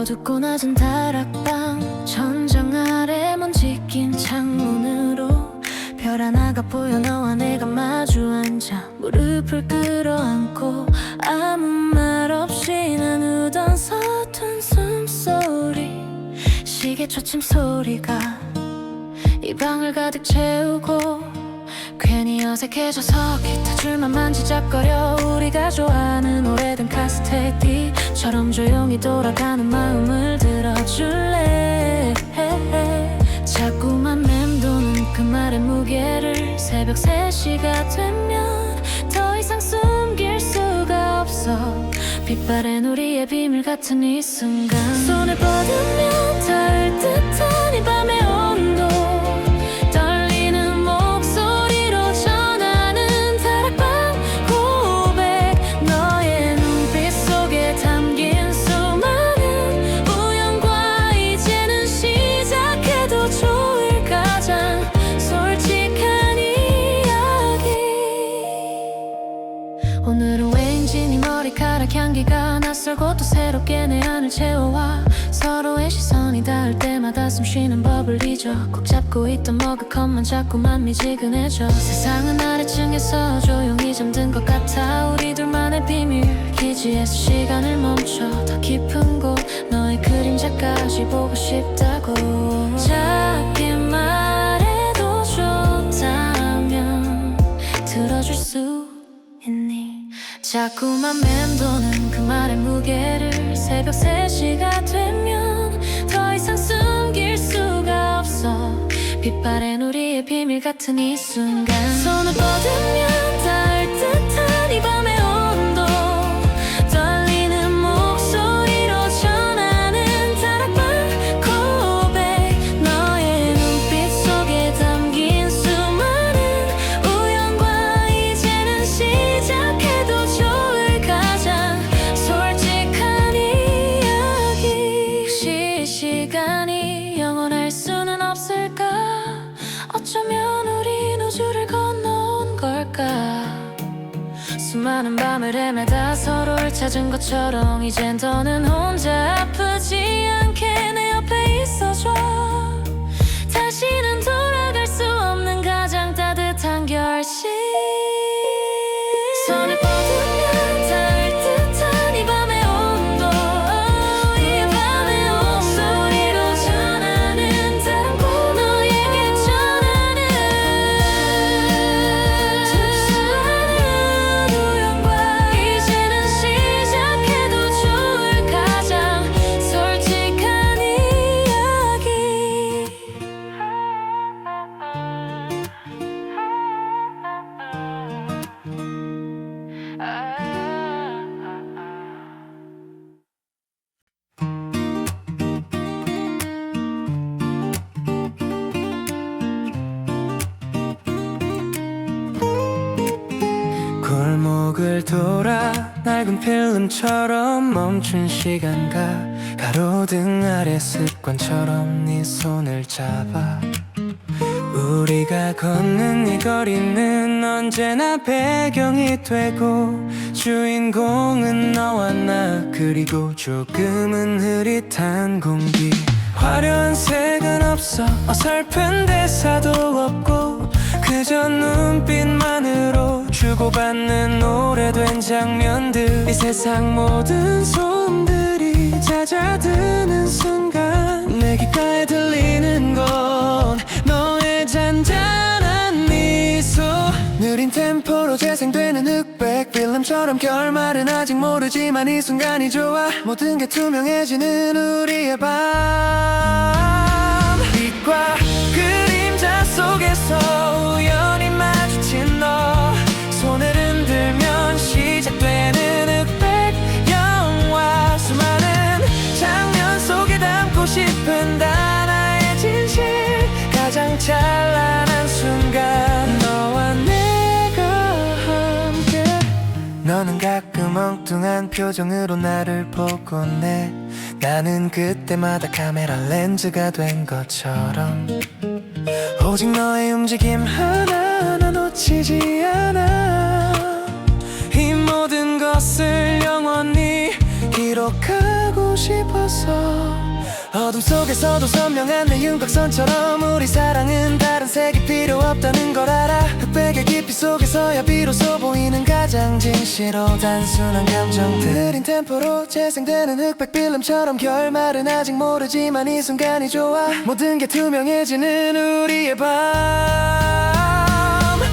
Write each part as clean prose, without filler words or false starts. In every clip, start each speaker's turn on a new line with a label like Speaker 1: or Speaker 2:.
Speaker 1: 어둡고 낮은 다락방 천장 아래 먼지 낀 창문으로 별 하나가 보여. 너와 내가 마주 앉아 무릎을 끌어안고 아무 말 없이 나누던 서툰 숨소리, 시계 초침 소리가 이 방을 가득 채우고 괜히 어색해져서 기타 줄만 만지작거려. 우리가 좋아하는 오래된 카스테이프처럼 조용히 돌아가는 마음을 들어줄래. 자꾸만 맴도는 그 말의 무게를 새벽 3시가 되면 더 이상 숨길 수가 없어. 빛바랜 우리의 비밀 같은 이 순간, 손을 뻗으면 닿을 듯한 이 밤의 온도, 떨리는 목소리로 전하는 다락방 고백. 너의 눈빛 속에 담긴 수많은 우연과 이제는 시작해도 좋을 가장 솔직한 이야기. 오늘은 왠지 네 머리카락 향기가 낯설고 또 새롭게 내 안을 채워와. 서로의 시선이 닿을 때마다 숨쉬는 법을 잊어. 꼭 잡고 있던 머그컵만 자꾸만 미지근해져. 세상은 아래층에서 조용히 잠든 것 같아. 우리 둘만의 비밀 기지에서 시간을 멈춰. 더 깊은 곳 너의 그림자까지 보고 싶다고. 작게 말해도 좋다면 들어줄 수 있니? 자꾸만 맴도는 그 말의 무게를 새벽 3시가 되면 더 이상 숨길 수가 없어. 빛바랜 우리의 비밀 같은 이 순간, 손을 뻗으면 닿을 듯한 이 밤의 온도, 떨리는 목소리로 전하는 다락방 고백. 너의 눈빛 속에 담긴 수많은 우연과 이제는 시작해도 좋을 가장 솔직한 이야기. 혹시 시간이 영원할 수는 없을까? 어쩌면 우린 우주를 건너온 걸까? 수많은 밤을 헤매다 서로를 찾은 것처럼 이젠 더는 혼자 아프지 않게 내 옆에 있어줘. 다시는 돌아갈 수 없는 가장 따뜻한 결심. 손을 뻗으면 닿을 듯한 이 밤의 온도, 이 밤의 목소리로 전하는 다락방. 너에게 전하는 수많은 우연과 이제는 시작해도 좋을 가장 솔직한 이야기.
Speaker 2: 골목을 돌아 낡은 필름처럼 멈춘 시간과 가로등 아래 습관처럼 네 손을 잡아. 우리가 걷는 이 거리는 언제나 배경이 되고 주인공은 너와 나, 그리고 조금은 흐릿한 공기. 화려한 색은 없어, 어설픈 대사도 없고 그저 눈빛만으로 주고받는 오래된 장면들. 이 세상 모든 소음들이 잦아드는 순간 내 귓가에 들리는 건 너의 잔잔한 미소. 느린 템포로 재생되는 흑백 필름처럼 결말은 아직 모르지만 이 순간이 좋아. 모든 게 투명해지는 우리의 밤. 빛과 그림자 속에서 우연히 마주친 너, 손을 흔들면 시작되는 흑백 영화. 수많은 장면 속에 담고 싶은 하나의 진실, 가장 찬란한 순간 너와 내가 함께. 너는 가끔 엉뚱한 표정으로 나를 보곤 해. 나는 그때마다 카메라 렌즈가 된 것처럼 오직 너의 움직임 하나하나 놓치지 않아. 이 모든 것을 영원히 기록하고 싶어서 어둠 속에서도 선명한 내 윤곽선처럼 우리 사랑은 다른 색이 필요 없다는 걸 알아. 흑백의 깊이 속에서야 비로소 보이는 가장 진실로 단순한 감정들. 느린 템포로 재생되는 흑백 필름처럼 결말은 아직 모르지만 이 순간이 좋아. 모든 게 투명해지는 우리의 밤.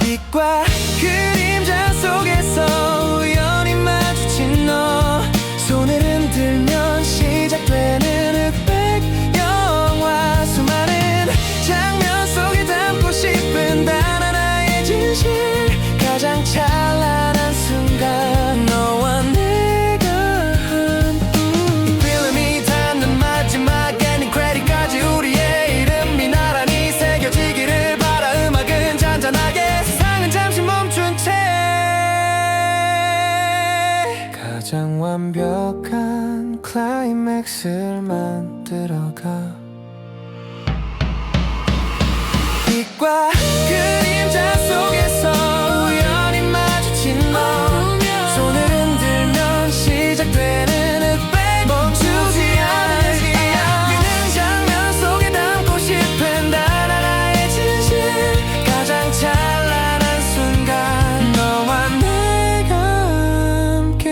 Speaker 2: 빛과 그림자 속에서 우연히 마주친 너. 손을 흔들면 시작되는 흑백 영화. 수많은 장면 속에 담고 싶은 단 하나의 진실. 가장 찬란한 순간 너와 내가 이 필름이 닿는 마지막 엔딩 크레딧까지 우리의 이름이 나란히 새겨지기를 바라. 음악은 잔잔하게 세상은 잠시 멈춘 채 가장 완벽한 클라이맥스를 만들어가. 빛과 그림자 속에서 우연히 마주친 너. 손을 흔들면 시작되는 흑백 멈추지 않는 그는 장면 속에 담고 싶은 단 하나의 진실. 가장 찬란한 순간 너와 내가 함께.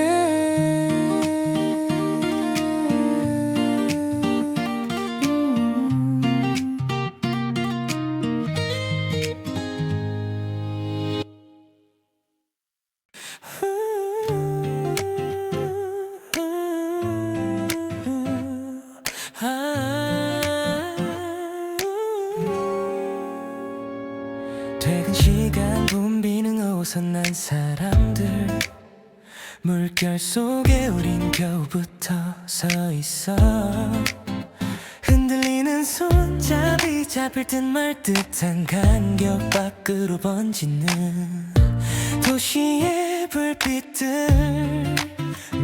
Speaker 2: 퇴근 시간 붐비는 오선 난 사람들. 물결 속에 우린 겨우부터 서 있어. 흔들리는 손잡이 잡힐 듯 말 듯한 간격 밖으로 번지는 도시의 불빛들.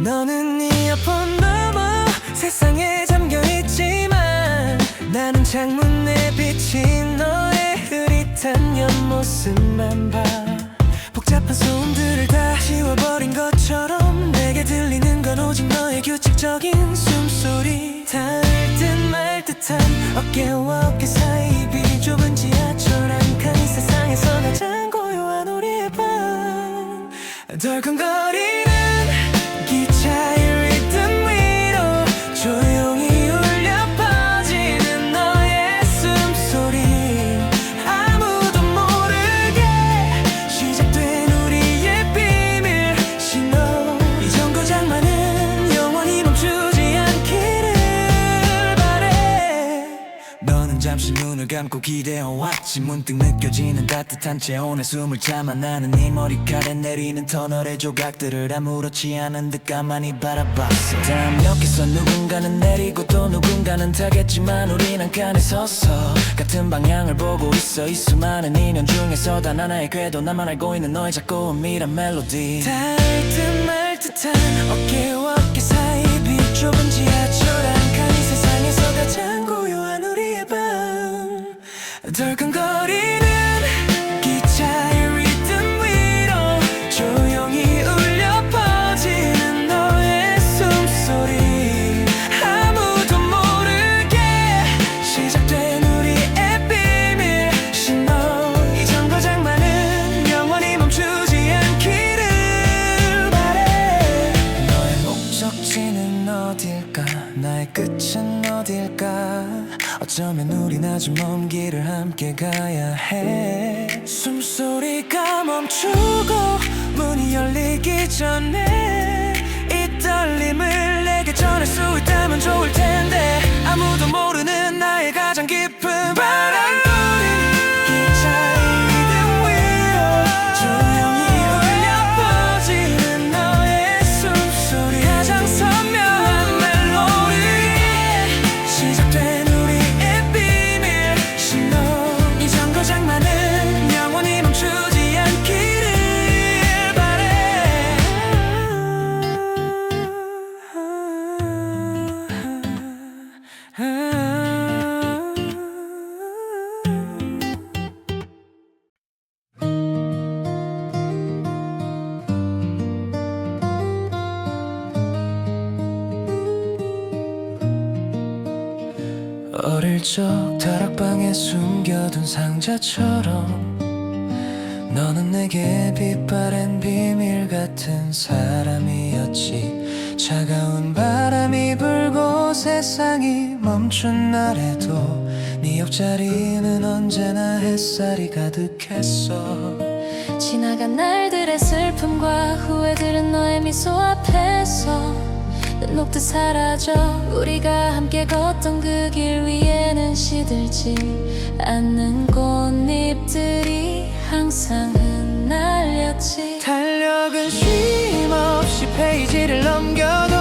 Speaker 2: 너는 이어폰 넘어 세상에 잠겨있지만 나는 창문에 비친 너의 흐릿한 옆모습만 봐. 복잡한 소음들을 다 지워버린 것처럼 내게 들리는 건 오직 너의 규칙적인 숨소리. 닿을 듯 말 듯한 어깨와 어깨 사이 비좁은 지하철 한 칸. 이 세상에서 가장 고요한 우리의 밤. 덜컹거리는 기차의 리듬 위로 조용히 울려 퍼지는 너의 숨소리. 아무도 모르게 시작된 우리의 비밀 신호. 이 정거장만은 영원히 멈추지 않기를 바래. 너는 잠시 눈을 감고 기대어왔지. 문득 느껴지는 따뜻한 체온에 숨을 참아. 나는 네 머리카락에 내리는 터널의 조각들을 아무렇지 않은 듯 가만히 바라봤어. 담역에서 누군가는 내리고 또 누군가는 타겠지만 우린 한 칸에 서서 같은 방향을 보고 있어. 이 수많은 인연 중에서 단 하나의 궤도. 나만 알고 있는 너의 작고 은밀한 멜로디. 닿을 듯 말 듯한 어깨와 어깨 사이 비좁은 지하철 한 칸. 이 세상에서 가장 고요한 우리의 밤. 덜컹거리는 기차의 리듬 위로 조용히 울려 퍼지는 너의 숨소리. 아무도 모르게 시작된 우리의 비밀 신호. 이 정거장만은 영원히 멈추지 않기를 바래. 너의 목적지는 어딜까? 나의 끝은 어딜까? 어쩌면 우린 아주 먼 길을 함께 가야 해. 숨소리가 멈추고 문이 열리기 전에 이 떨림을 내게 전할 수 있다면 좋을 텐데. 아무도 모르는 나의 가장 깊은 바람소리. 기차의 리듬 위로 조용히 울려 퍼지는 너의 숨소리. 가장 선명한 멜로디. 시작된 우리의 비밀 신호. 이 정거장만은 영원히 멈추지 않기를 바래. 아, 적 다락방에 숨겨둔 상자처럼 너는 내게 빛바랜 비밀 같은 사람이었지. 차가운 바람이 불고 세상이 멈춘 날에도 네 옆자리는 언제나 햇살이 가득했어.
Speaker 1: 지나간 날들의 슬픔과 후회들은 너의 미소 앞에서 녹듯 사라져. 우리가 함께 걷던 그 길 위에는 시들지 않는 꽃잎들이 항상 흩날렸지.
Speaker 2: 달력은 쉼없이 페이지를 넘겨도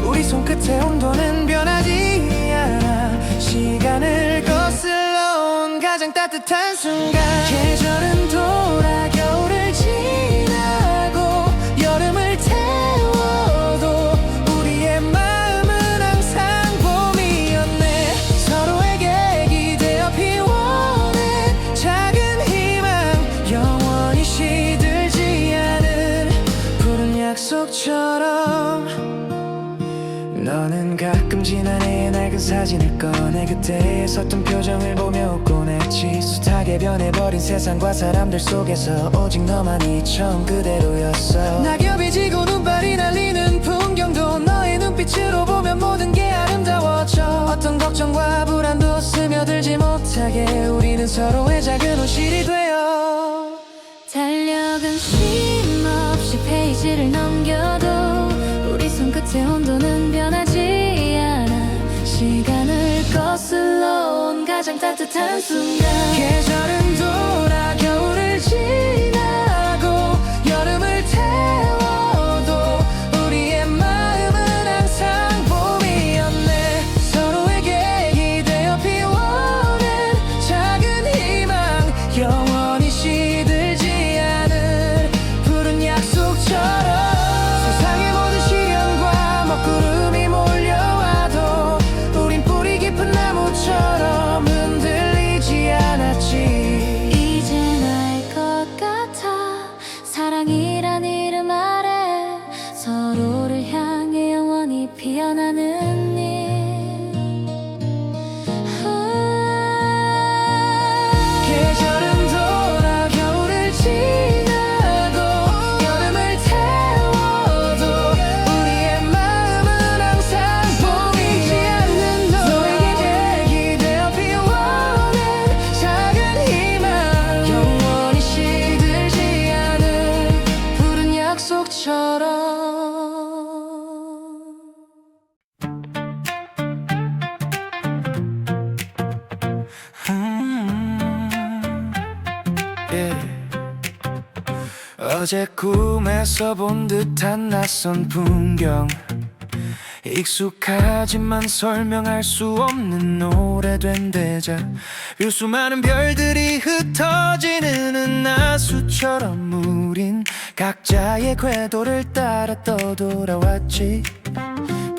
Speaker 2: 우리 손끝의 온도는 변하지 않아. 시간을 거슬러 온 가장 따뜻한 순간. 계절은 돌아 겨울을 지나고 여름을 태워도 우리의 마음은 항상 봄이었네. 서로에게 기대어 피워낸 작은 희망, 영원히 시들지 않은 푸른 약속처럼. 너는 가끔 지난해의 낡은 사진을 꺼내 그때의 섰던 표정을 보며 웃곤 했지. 숱하게 변해버린 세상과 사람들 속에서 오직 너만이 처음 그대로였어. 낙엽이 지고 눈발이 날리는 풍경도 너의 눈빛으로 보면 모든 게 아름다워져. 어떤 걱정과 불안도 스며들지 못하게 우리는 서로의 작은 온실이 되어.
Speaker 1: 달력은 쉼없이 페이지를 넘겨도 우리 손끝의 온도는 변하지 않아. 시간을 거슬러 온 가장 따뜻한 순간.
Speaker 2: 계절은 돌아 겨울을 지나고 여름을 태워도 우리의 마음은 항상 봄이었네. 서로에게 기대어 피워낸 작은 희망, 영원히 시들지 않은 푸른 약속처럼. 세상의 모든 시련과 먹구름이 몰려와도 우린 뿌리 깊은 나무처럼 흔들리지 않았지.
Speaker 1: 이젠 알 것 같아. 사랑이란 이름 아래 서로를 향해 영원히 피어나는 일.
Speaker 2: 계절은 돌아 겨울을 지나고 여름을 태워도 우리의 마음은 항상 봄이지 않는 너에게 기대어 피워낸 작은 희망, 영원히 시들지 않은 푸른 약속처럼. 어제 꿈에서 본 듯한 낯선 풍경, 익숙하지만 설명할 수 없는 오래된 대자. 수많은 별들이 흩어지는 은하수처럼 우린 각자의 궤도를 따라 떠돌아왔지.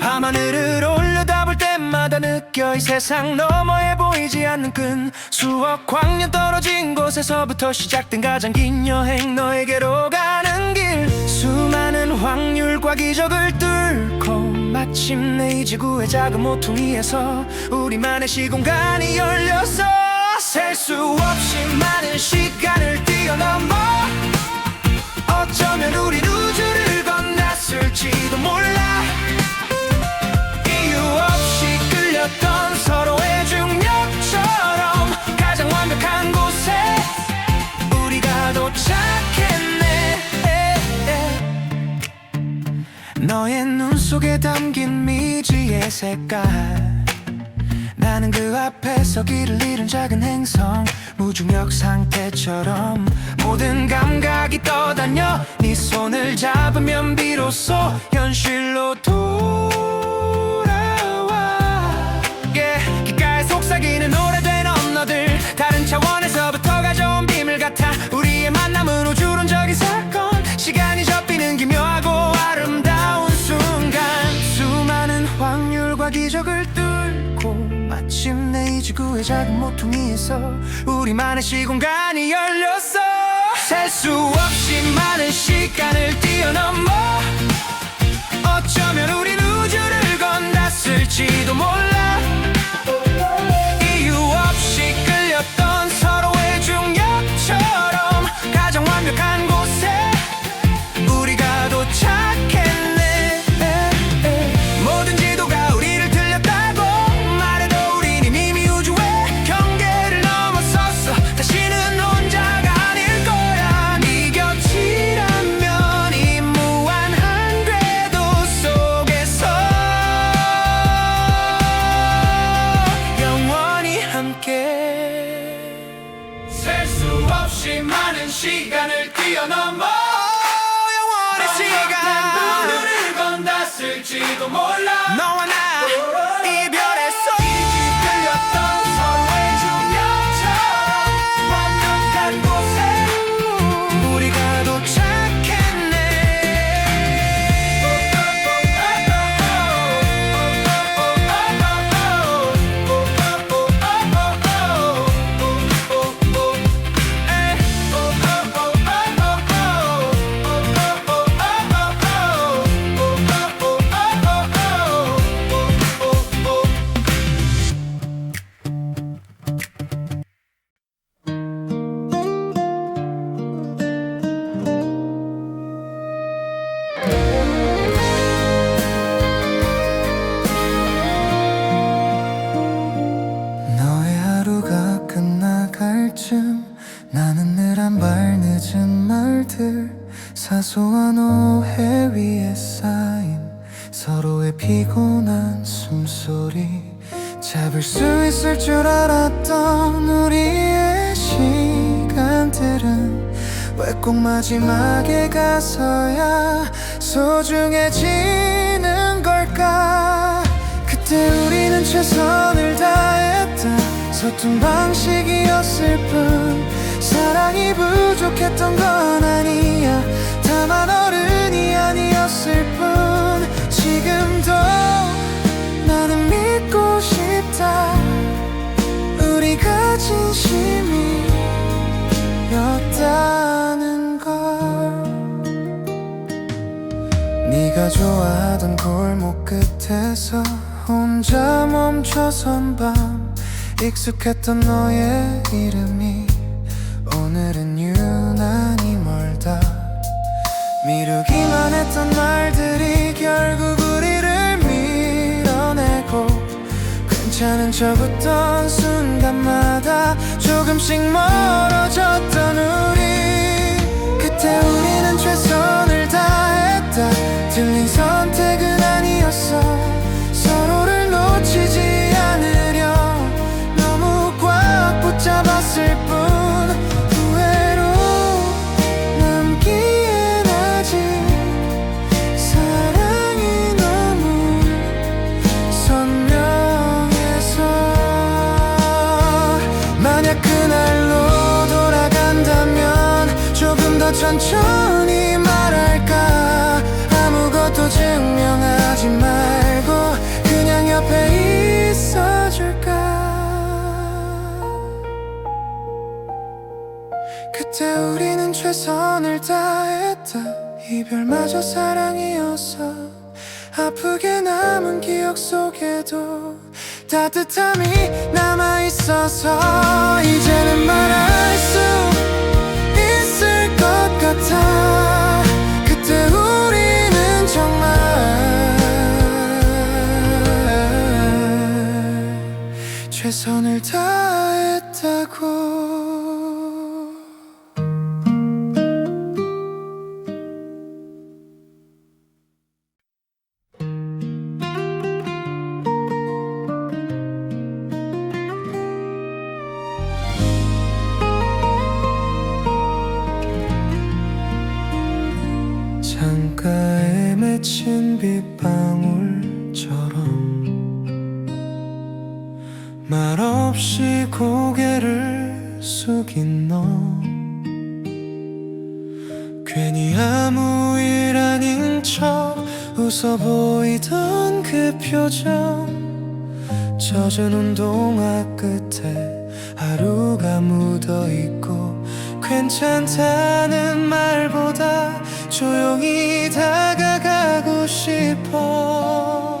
Speaker 2: 밤하늘을 올려다볼 때마다 느껴 이 세상 너머에 보이지 않는 끈. 수억 광년 떨어진 곳에서부터 시작된 가장 긴 여행, 너에게로 가는 길. 수많은 확률과 기적을 뚫고 마침내 이 지구의 작은 모퉁이에서 우리만의 시공간이 열렸어. 셀 수 없이 많은 시간을 뛰어넘어 어쩌면 우린 우주를 건넜을지도 몰라. 이유 없이 끌렸던 서로의 중력처럼 가장 완벽한 곳에 우리가 도착했네. 너의 눈 속에 담긴 미지의 색깔, 나는 그 앞에서 길을 잃은 작은 행성, 무중력 상태처럼 모든 감각이 떠다녀. 네 손을 잡으면 비로소 현실로 돌아와. 귓가에 속삭이는 오래된 언어들, 다른 차원에서부터 가져온 비밀 같아. 우리의 만남은 우주론적인 사건, 시간이 접히는 기묘하고 아름다운 순간. 수많은 확률과 기적을 뚫고 마침내 이 지구의 작은 모퉁이에서 우리만의 시공간이 열렸어. 셀 수 없이 많은 시간을 뛰어넘어 어쩌면 우린 우주를 건넜을지도 몰라. 없이 많은 시간을 뛰어넘어
Speaker 3: 영원의 시간
Speaker 2: 하루를 건넜을지도 몰라
Speaker 3: 너와 나 이별했어
Speaker 2: 끌렸던 서로의 중력처럼 완벽한 곳에
Speaker 3: 우리가 도착했네
Speaker 4: 너의 하루가 끝나갈 쯤 나는 늘 한 발 늦은 말들 사소한 오해 위에 쌓인 서로의 피곤한 숨소리 잡을 수 있을 줄 알았던 우리의 시간들은 왜 꼭 마지막에 가서야 소중해지는 걸까 그때 우리는 최선을 다했다 서툰 방식이었을 뿐 사랑이 부족했던 건 아니야 다만 어른이 아니었을 뿐 지금도 나는 믿고 싶다 우리가 진심이었다는 걸 네가 좋아하던 골목 끝에서 혼자 멈춰선 밤 익숙했던 너의 이름이 오늘은 유난히 멀다 미루기만 했던 말들이 결국 우리를 밀어내고 괜찮은 척 웃던 순간마다 조금씩 멀어졌던 우리 그때 우리는 최선을 다했다 틀린 선택은 아니었어 서로를 놓치지 않으려 너무 꽉 붙잡았을 뿐 후회로 남기엔 아직 사랑이 너무 선명해서 만약 그날로 돌아간다면 조금 더 천천히 말할까 아무것도 증명하지 말고 그냥 옆에 있어줄까 그때 우리는 최선을 다했다 이별마저 사랑이었어 아프게 남은 기억 속에도 따뜻함이 남아있어서 이제는 말할 수 있을 것 같아 그때 우리는 정말 최선을 다했다고 창가에 맺힌 빗방울처럼 말없이 고개를 숙인 너 괜히 아무 일 아닌 척 웃어 보이던 그 표정 젖은 운동화 끝에 하루가 묻어있고 괜찮다는 말보다 조용히 다가가고 싶어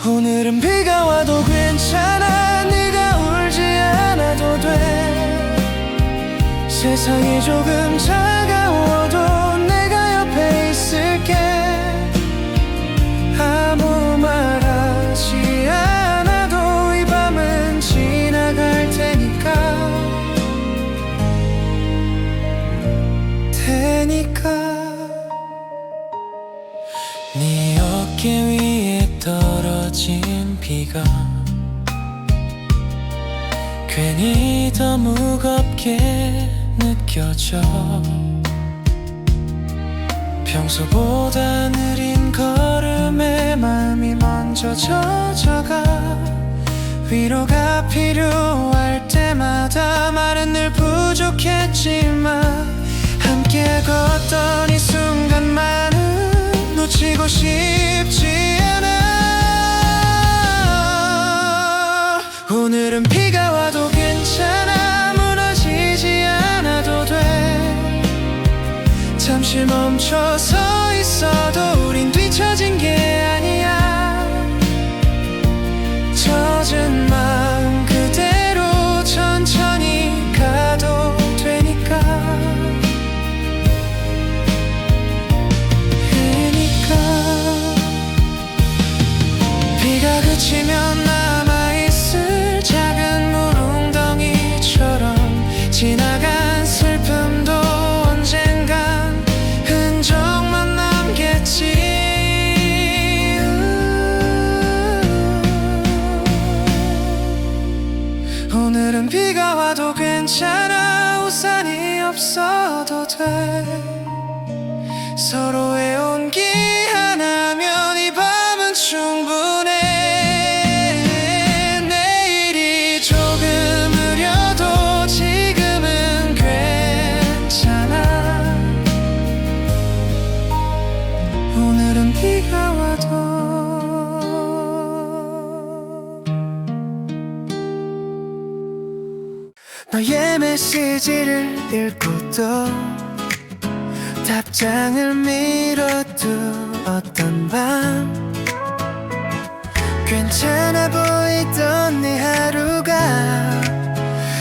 Speaker 4: 오늘은 비가 와도 괜찮아 네가 울지 않아도 돼 세상이 조금 차가워도 내가 옆에 있을게 아무 말 하지 않아도 이 밤은 지나갈 테니까 네 어깨 위에 떨어진 비가 괜히 마음이 더 무겁게 느껴져. 평소보다 느린 걸음에 마음이 먼저 젖어가. 위로가 필요할 때마다 말은 늘 부족했지만 함께 걷던 이 순간만은 놓치고 싶지 않아. 오늘은 비가 와도 괜찮아. 무너지지 않아도 돼. 잠시 멈춰서 있어도 우린 뒤처진 게 아니야. 젖은 마음 그대로 천천히 가도 되니까. 비가 그치면 남아있을 작은 물웅덩이처럼 지나간 슬픔도 언젠간 흔적만 남겠지. 오늘은 비가 와도 괜찮아. 우산이 없어도 돼. 서로의 온기 하나면 이 밤은 충분해. 내일이 조금 흐려도 지금은 괜찮아. 오늘은 비가 와도. 너의 메시지를 읽고 또 답장을 미뤄두었던 밤, 괜찮아 보이던 네 하루가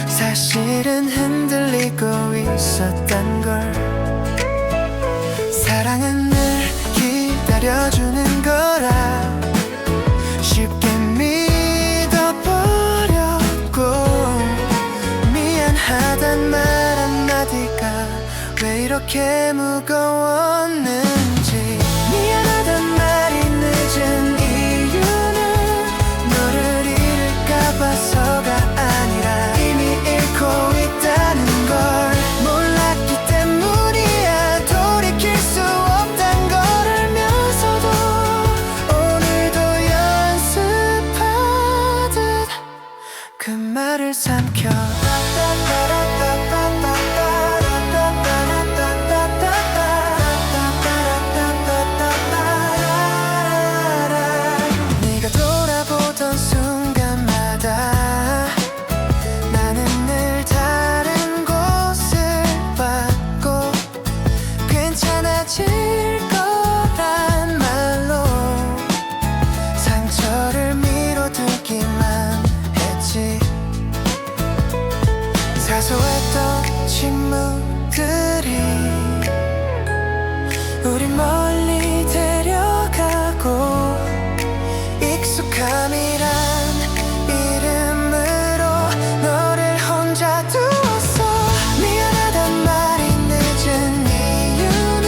Speaker 4: 사실은 흔들리고 있었단 걸. 사랑은 늘 기다려주는 거라 쉽게 믿어버렸고, 미안하단 말 한마디가 왜 이렇게 무거웠는지. 미안하단 말이 늦은 이유는 너를 잃을까 봐서가 아니라 이미 잃고 있다는 걸 몰랐기 때문이야. 돌이킬 수 없단 걸 알면서도 오늘도 연습하듯 그 말을 삼켜. 네가 돌아보던 순간마다 나는 늘 다른 곳을 봤고, 괜찮아질 거란 말로 상처를 미뤄두기만 했지. 사소했던 침묵들이 우리 멀리 데려가고, 익숙함이란 이름으로 너를 혼자 두었어. 미안하단 말이 늦은 이유는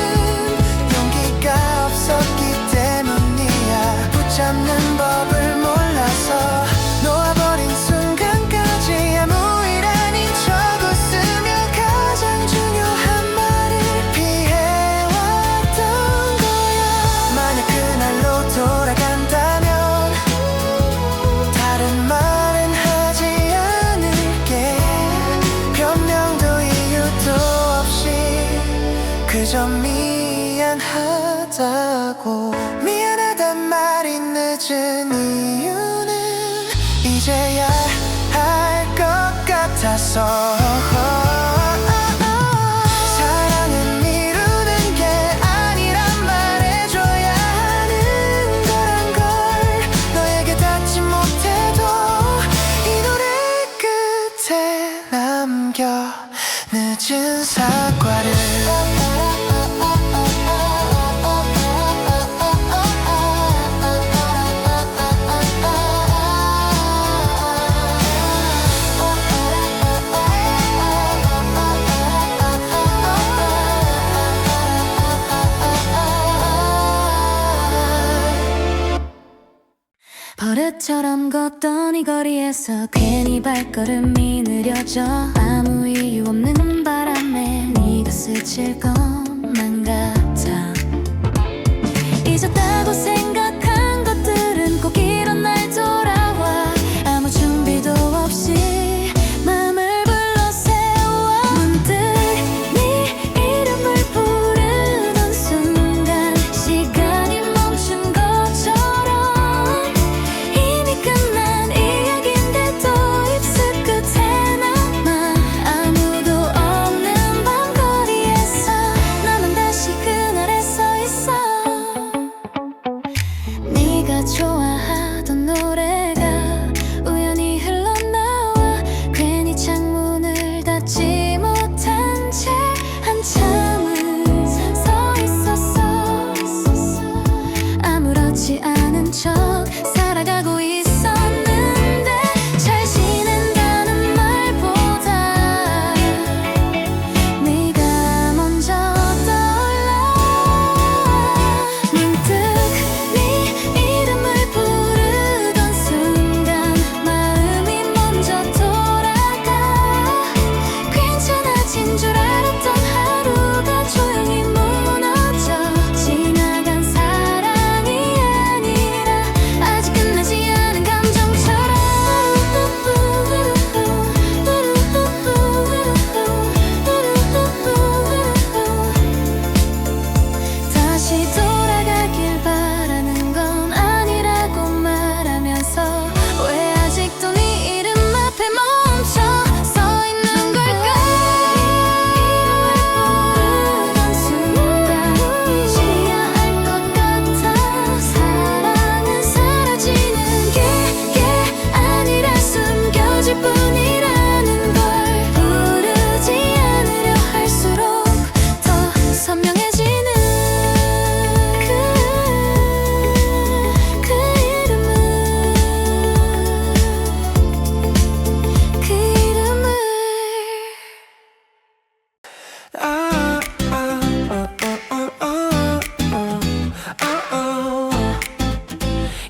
Speaker 4: 용기가 없었기 때문이야. 붙잡는 법을 몰라서 놓아버린 순간까지 아무 일 아닌 척 웃으며 가장 중요한 말을 피해왔던 거야. 만약 그날로 돌아간다면 다른 말은 하지 않을게. 변명도 이유도 없이 그저 미안하다고. 미안하단 말이 늦은 이유는 이제야 할 것 같아서. 사랑은 미루는 게 아니란 말해줘야 하는 거란 걸 너에게 닿지 못해도 이 노래 끝에 남겨 늦은 사과를.
Speaker 1: 버릇처럼 꿈처럼 걷던 이 거리에서 괜히 발걸음이 느려져 아무 이유 없는 바람에 네가 스칠 것만 같아 잊었다고 생각한 것들은 꼭 이런 날 돌아와 아무 준비도 없이 마음을 불러 세워 문득 네 이름을 부르던 순간 시간이 멈춘 것처럼 이미 끝난 이야기인데도 입술 끝에 남아 아무도 없는 밤거리에서 나는 다시 그날에 서 있어 네가 좋아하던 노래가 우연히 흘러나와 괜히 창문을 닫지 못한 채 한참을 서 있었어 아무렇지 않은 척 살아가고 있었는데 잘 지낸다는 말보다 네가 먼저 떠올라 문득 네 이름을 부르던 순간 마음이 먼저 돌아가 괜찮아진 줄 알았던 하루가 조용히 무너져 지나간 사랑이 아니라 아직 끝나지 않은 감정처럼 다시 돌아가길 바라는 건 아니라고 말하면서 왜 아직도 네 이름 앞에 멈춰 서 있는 걸까 부르던 순간 잊어야 할 것 같아 사랑은 사라지는 게 아니라 숨겨질 뿐이라는 걸 부르지 않으려 할수록 더 선명해지는 그 이름을
Speaker 3: 아, 아,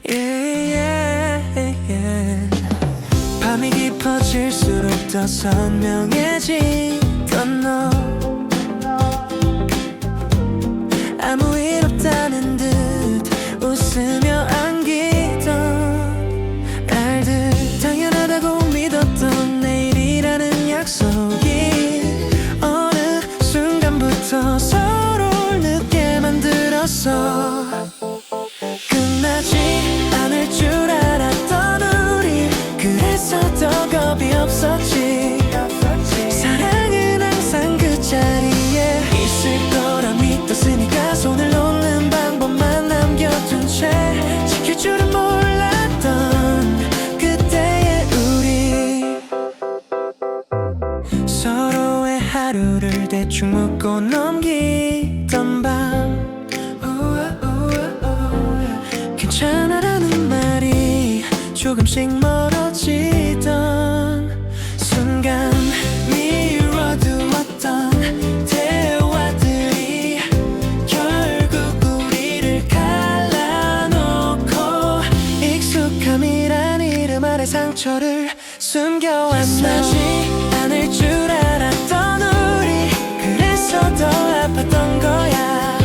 Speaker 3: yeah, yeah. 밤이 깊어질수록 더 선명해지던 너 아무 일 없다는 듯 웃으며 안기던 날들 당연하다고 믿었던 내일이라는 약속이 어느 순간부터 서로를 늦게 만들었어 끝나지 않을 줄 알았던 우리 그래서 더 겁이 없었지 사랑은 항상 그 자리에 있을 거라 믿었으니까 손을 놓는 방법만 남겨둔 채 지킬 줄은 몰랐던 그때의 우리 서로의 하루를 대충 묻고 넘기던 밤 괜찮아라는 말이 조금씩 멀어지던 순간 미뤄두었던 대화들이 결국 우리를 갈라놓고 익숙함이란 이름 아래 상처를 숨겨왔나지 않을 줄 알았던 우리 그래서 더 아팠던 거야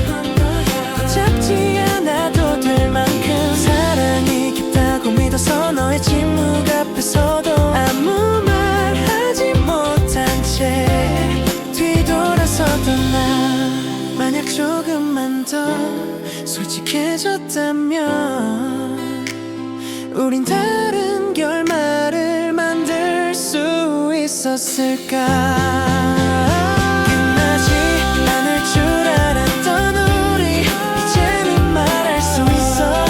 Speaker 3: 붙잡지 않아도 될 만큼 사랑이 깊다고 믿어서 너의 침묵 앞에서도 아무 말 하지 못한 채 뒤돌아서던 나 만약 조금만 더 솔직해졌다면 우린 다른 결말을 만들 수 있었을까 끝나지 않을 줄 알았던 우리 이제는 말할 수 있어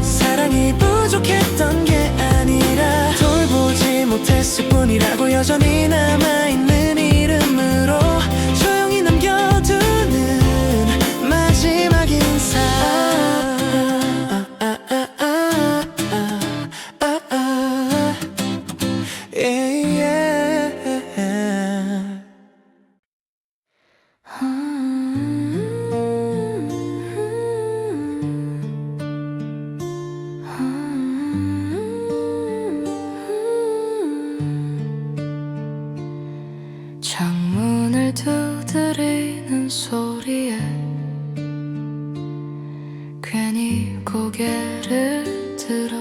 Speaker 3: 사랑이 부족했던 게 아니라 돌보지 못했을 뿐이라고 여전히 남아있는 이름으로 조용히 남겨두는 마지막 인사
Speaker 1: 문을 두드리는 소리에 괜히 고개를 들어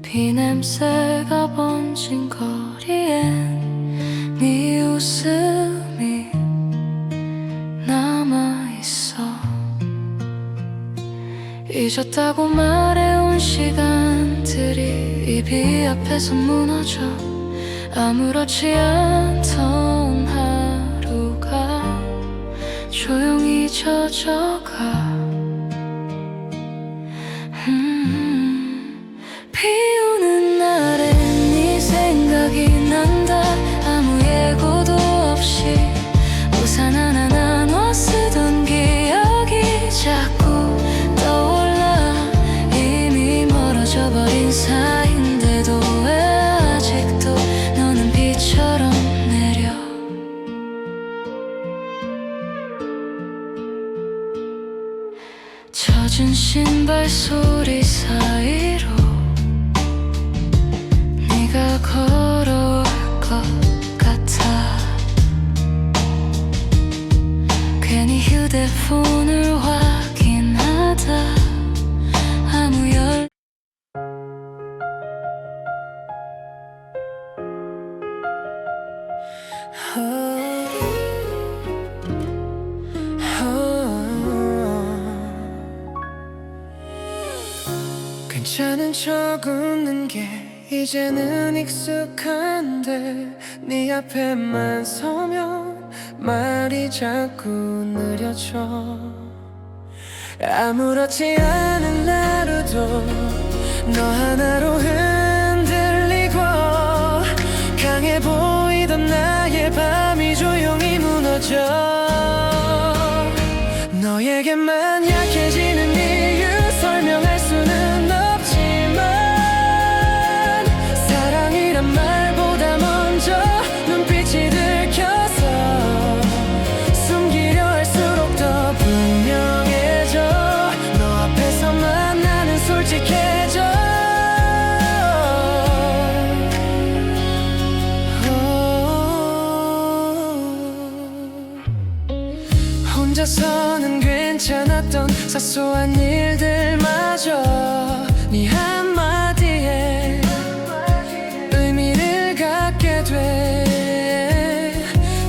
Speaker 1: 비냄새가 번진 거리엔 네 웃음이 남아있어. 잊었다고 말해온 시간들이 입이 앞에서 무너져 아무렇지 않던 하루가 조용히 젖어가. 비 오는 날엔 네 생각이 난다. 아무 예고도 없이 우산 하나 나눠 쓰던 기억이 자꾸 떠올라. 이미 멀어져 버린 사이인데도 왜 아직도 너는 비처럼 내려. 젖은 신발 소리 사이로 네가 걸어올 것 같아. 괜히 휴대폰을 확인하다 아무 열
Speaker 3: 괜찮은 척 웃는 게 이제는 익숙한데 네 앞에만 서면 말이 자꾸 느려져. 아무렇지 않은 하루도 너 하나로 흔들리고 강해 보이던 나의 밤이 조용히 무너져. 너에게만 약해지는 이유 설명할 수는 없지만 사랑이란 말보다 먼저 눈빛이 들켜서 숨기려 할수록 더 분명해져. 너 앞에서만 나는 솔직해져. 혼자서는 괜찮았던 사소한 일들마저 네 한마디에 의미를 갖게 돼.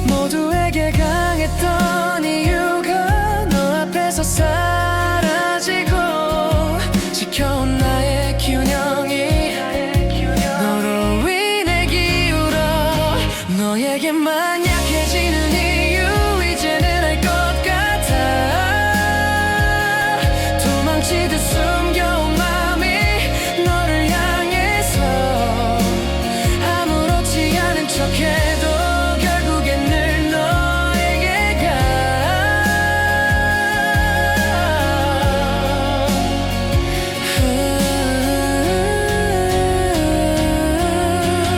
Speaker 3: 모두에게 강했던 이유가 너 앞에서 사라지고 지켜온 나의 균형이 너로 인해 기울어. 너에게만 약해지는 이유 이제는 알 것 같아. 도망치듯 숨겨온 맘이 너를 향해서 아무렇지 않은 척해도 결국엔 늘 너에게 가.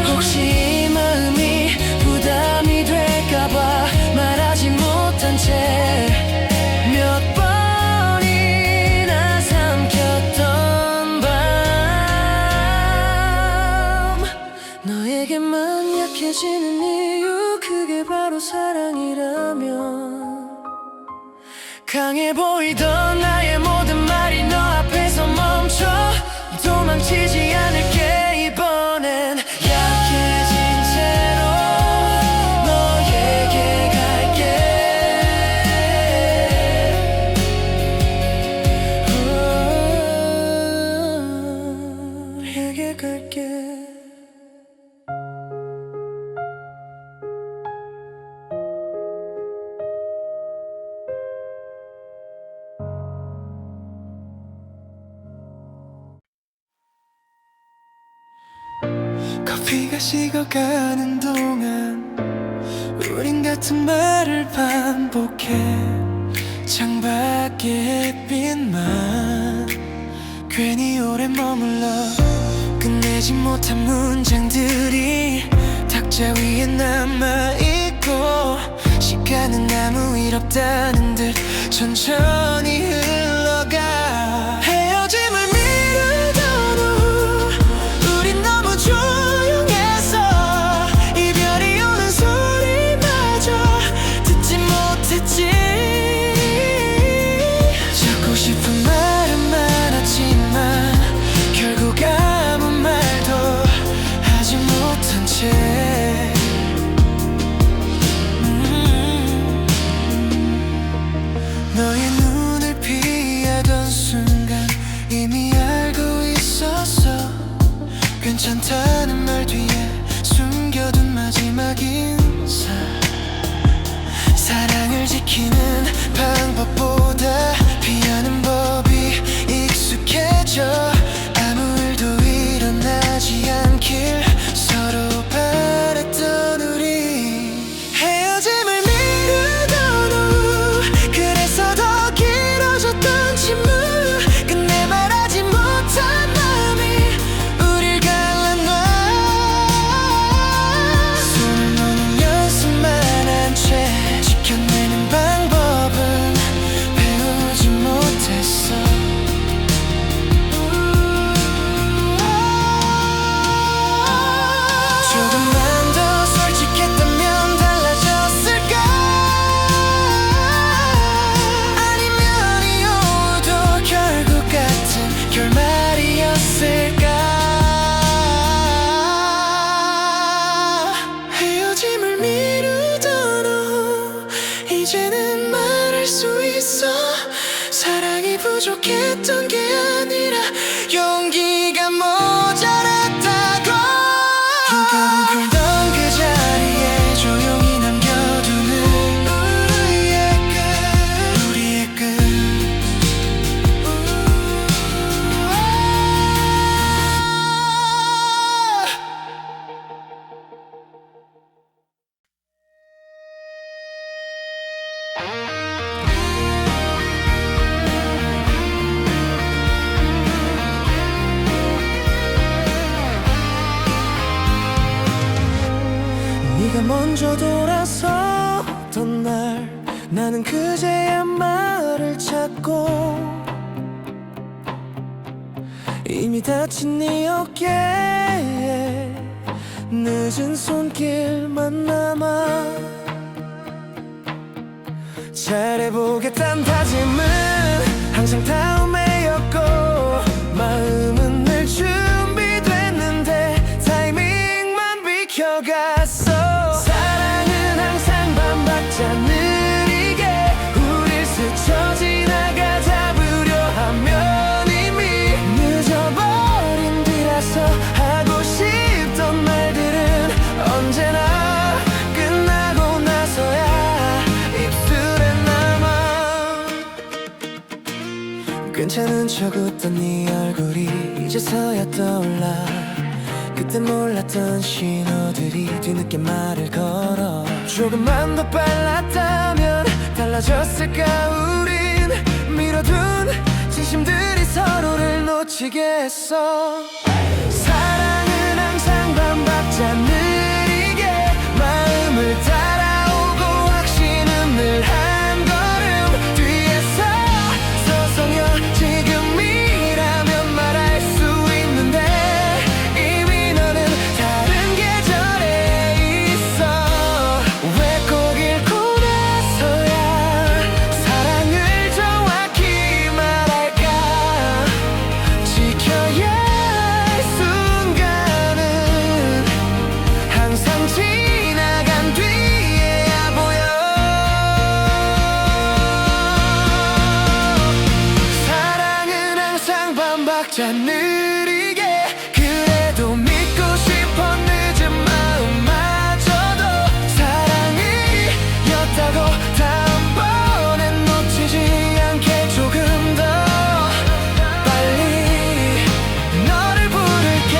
Speaker 3: 혹시 이 마음이 부담이 될까봐 말하지 못한 채 몇 번이나 삼켰던 밤. 너에게만 약해지는 이유 그게 바로 사랑이라면 강해 보이던 나의 모든 말이 너 앞에서 멈춰. 도망치지 않을게 이번엔 약해진 채로 너에게 갈게. 너에게 갈게. 커피가 식어가는 동안 우린 같은 말을 반복해. 창밖의 햇빛만 괜히 오래 머물러 끝내지 못한 문장들이 탁자 위에 남아있고 시간은 아무 일 없다는 듯 천천히 흘러가. 헤어짐을 미루던 후 우린 너무 조용해서 이별
Speaker 4: 못한 채 너의 눈을 피하던 순간 이미 알고 있었어. 괜찮다는 말 뒤에 숨겨둔 마지막 인사. 사랑을 지키는 방법보다 피하는 법이 익숙해져. 아무 일도 일어나지 않길 서로 바랬던 우리. 헤어짐을 미루던 후 그래서 더 길어졌던 침묵. 끝내 말하지 못한 마음이 우릴 갈라놔. 손을 놓는 연습만 한 채 지켜내는 방법은 배우지 못했어. 조금만 더 솔직했다면 달라졌을까? 아니면 이 오후도 결국 같은 결말이었을까? 헤어짐을 미루던 후 이제는 말할 수 있어. 사랑이 부족했던 게 아니라 용기가 모자랐다고. 흰가루 긁던 그 자리에 조용히 남겨두는 우리의 끝. 네가 먼저 돌아섰던 날 나는 그제야 말을 찾고 이미 다친 네 어깨에 늦은 손길만 남아. 잘해보겠단 다짐은 항상 다음에였고 마음은 늘 준비됐는데 타이밍만 비켜갔어. 사랑은 항상 반박자 느리게 우릴 스쳐 지나가 잡으려 하면 이미 늦어버린 뒤라서 하고 싶던 말들은 언제나 끝나고 나서야 입술에 남아. 괜찮은 척 웃던 네 얼굴이 이제서야 떠올라. 그때 몰랐던 신호들이 뒤늦게 말을 걸어. 조금만 더 빨랐다면 달라졌을까. 우린 밀어둔 진심들이 서로를 놓치게 했어. 사랑은 항상 반박자 느리게 마음을 따라오고 확신은 늘 한 걸음 뒤에서 서성여. 지금이라면 말할 수 있는데 이미 너는 다른 계절에 있어. 왜 꼭 잃고 나서야 사랑을 정확히 말할까. 지켜야 할 순간은 항상 지나간 뒤에야 보여. 사랑은 항상 반박자 느리게 그래도 믿고 싶어. 늦은 마음마저도 사랑이었다고 다음번엔 놓치지 않게 조금 더 빨리 너를 부를게.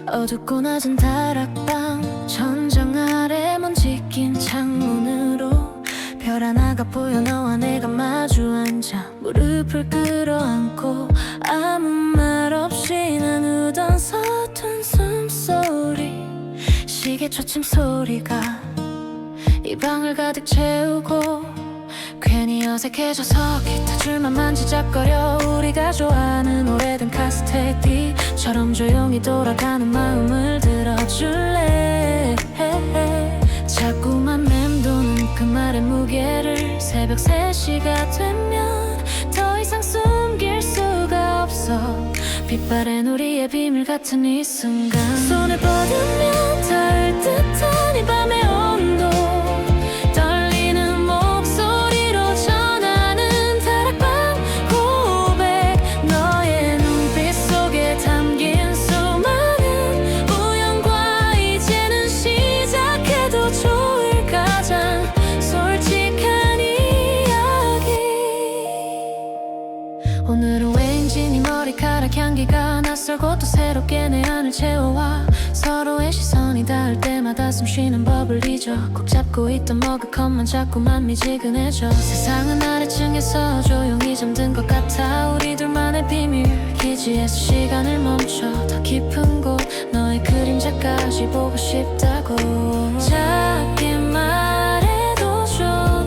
Speaker 1: 어둡고 낮은 다락방 천장 아래 먼지 낀 창문으로 별 하나가 보여. 너와 내가 마주 앉아 물 무릎을 끌어안고 아무 말 없이 나누던 서툰 숨소리, 시계 초침 소리가 이 방을 가득 채우고 괜히 어색해져서 기타 줄만 만지작거려 우리가 좋아하는 오래된 카스테디처럼 조용히 돌아가는 마음을 들어줄래. 자꾸만 맴도는 그 말의 무게를 새벽 3시가 되면 더 이상 숨길 수가 없어. 빛바랜 우리의 비밀 같은 이 순간, 손을 뻗으면 닿을 듯한 이 밤의 온도, 떨리는 목소리로 전하는 다락방 고백, 너의 눈빛 속에 담긴 수많은 우연과 이제는 시작해도 좋을 가장 솔직한 이야기. 오늘은 왠지 네 머리카락 향기가 낯설고 또 새롭게 내 안을 채워와 서로의 시선이 닿을 때마다 숨쉬는 법을 잊어 꼭 잡고 있던 머그컵만 자꾸만 미지근해져. 세상은 아래층에서 조용히 잠든 것 같아. 우리 둘만의 비밀 기지에서 시간을 멈춰 더 깊은 곳 너의 그림자까지 보고 싶다고. 작게 말해도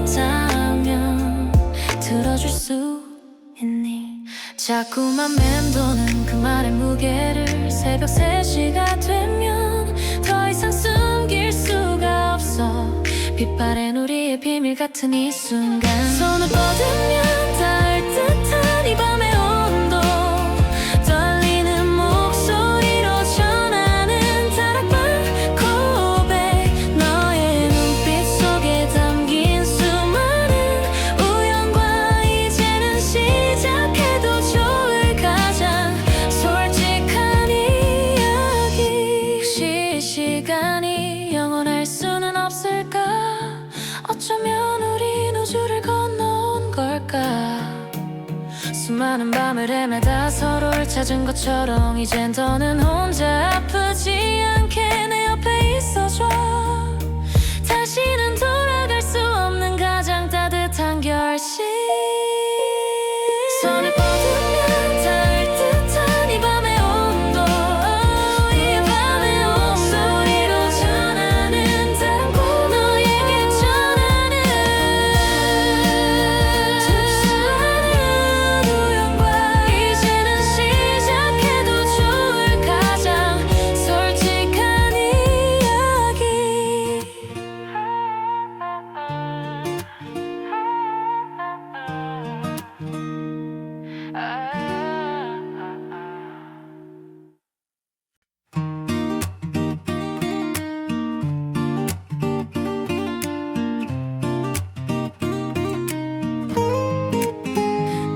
Speaker 1: 좋다면 들어줄 수 있니? 자꾸만 맴도는 그 말의 무게를 새벽 3시가 되면 더 이상 숨길 수가 없어. 빛바랜 우리의 비밀 같은 이 순간, 손을 뻗으면 닿을 듯한 이 밤의 온도, 떨리는 목소리로 전하는 다락방 고백, 너의 눈빛 속에 담긴 수많은 우연과 이제는 시작해도 좋을 가장 솔직한 이야기. 혹시 시간이 영원할 수는 없을까? 어쩌면 우린 우주를 건너온 걸까? 수많은 밤을 헤매다 서로를 찾은 것처럼 이젠 더는 혼자 아프지 않게 내 옆에 있어줘. 다시는 돌아갈 수 없는 가장 따뜻한 결심. 손을 뻗으면 닿을 듯한 이 밤의 온도, 이 밤의 목소리로 전하는 단고, 너에게 전하는 수많은 우연과 이제는 시작해도 좋을 가장 솔직한 이야기.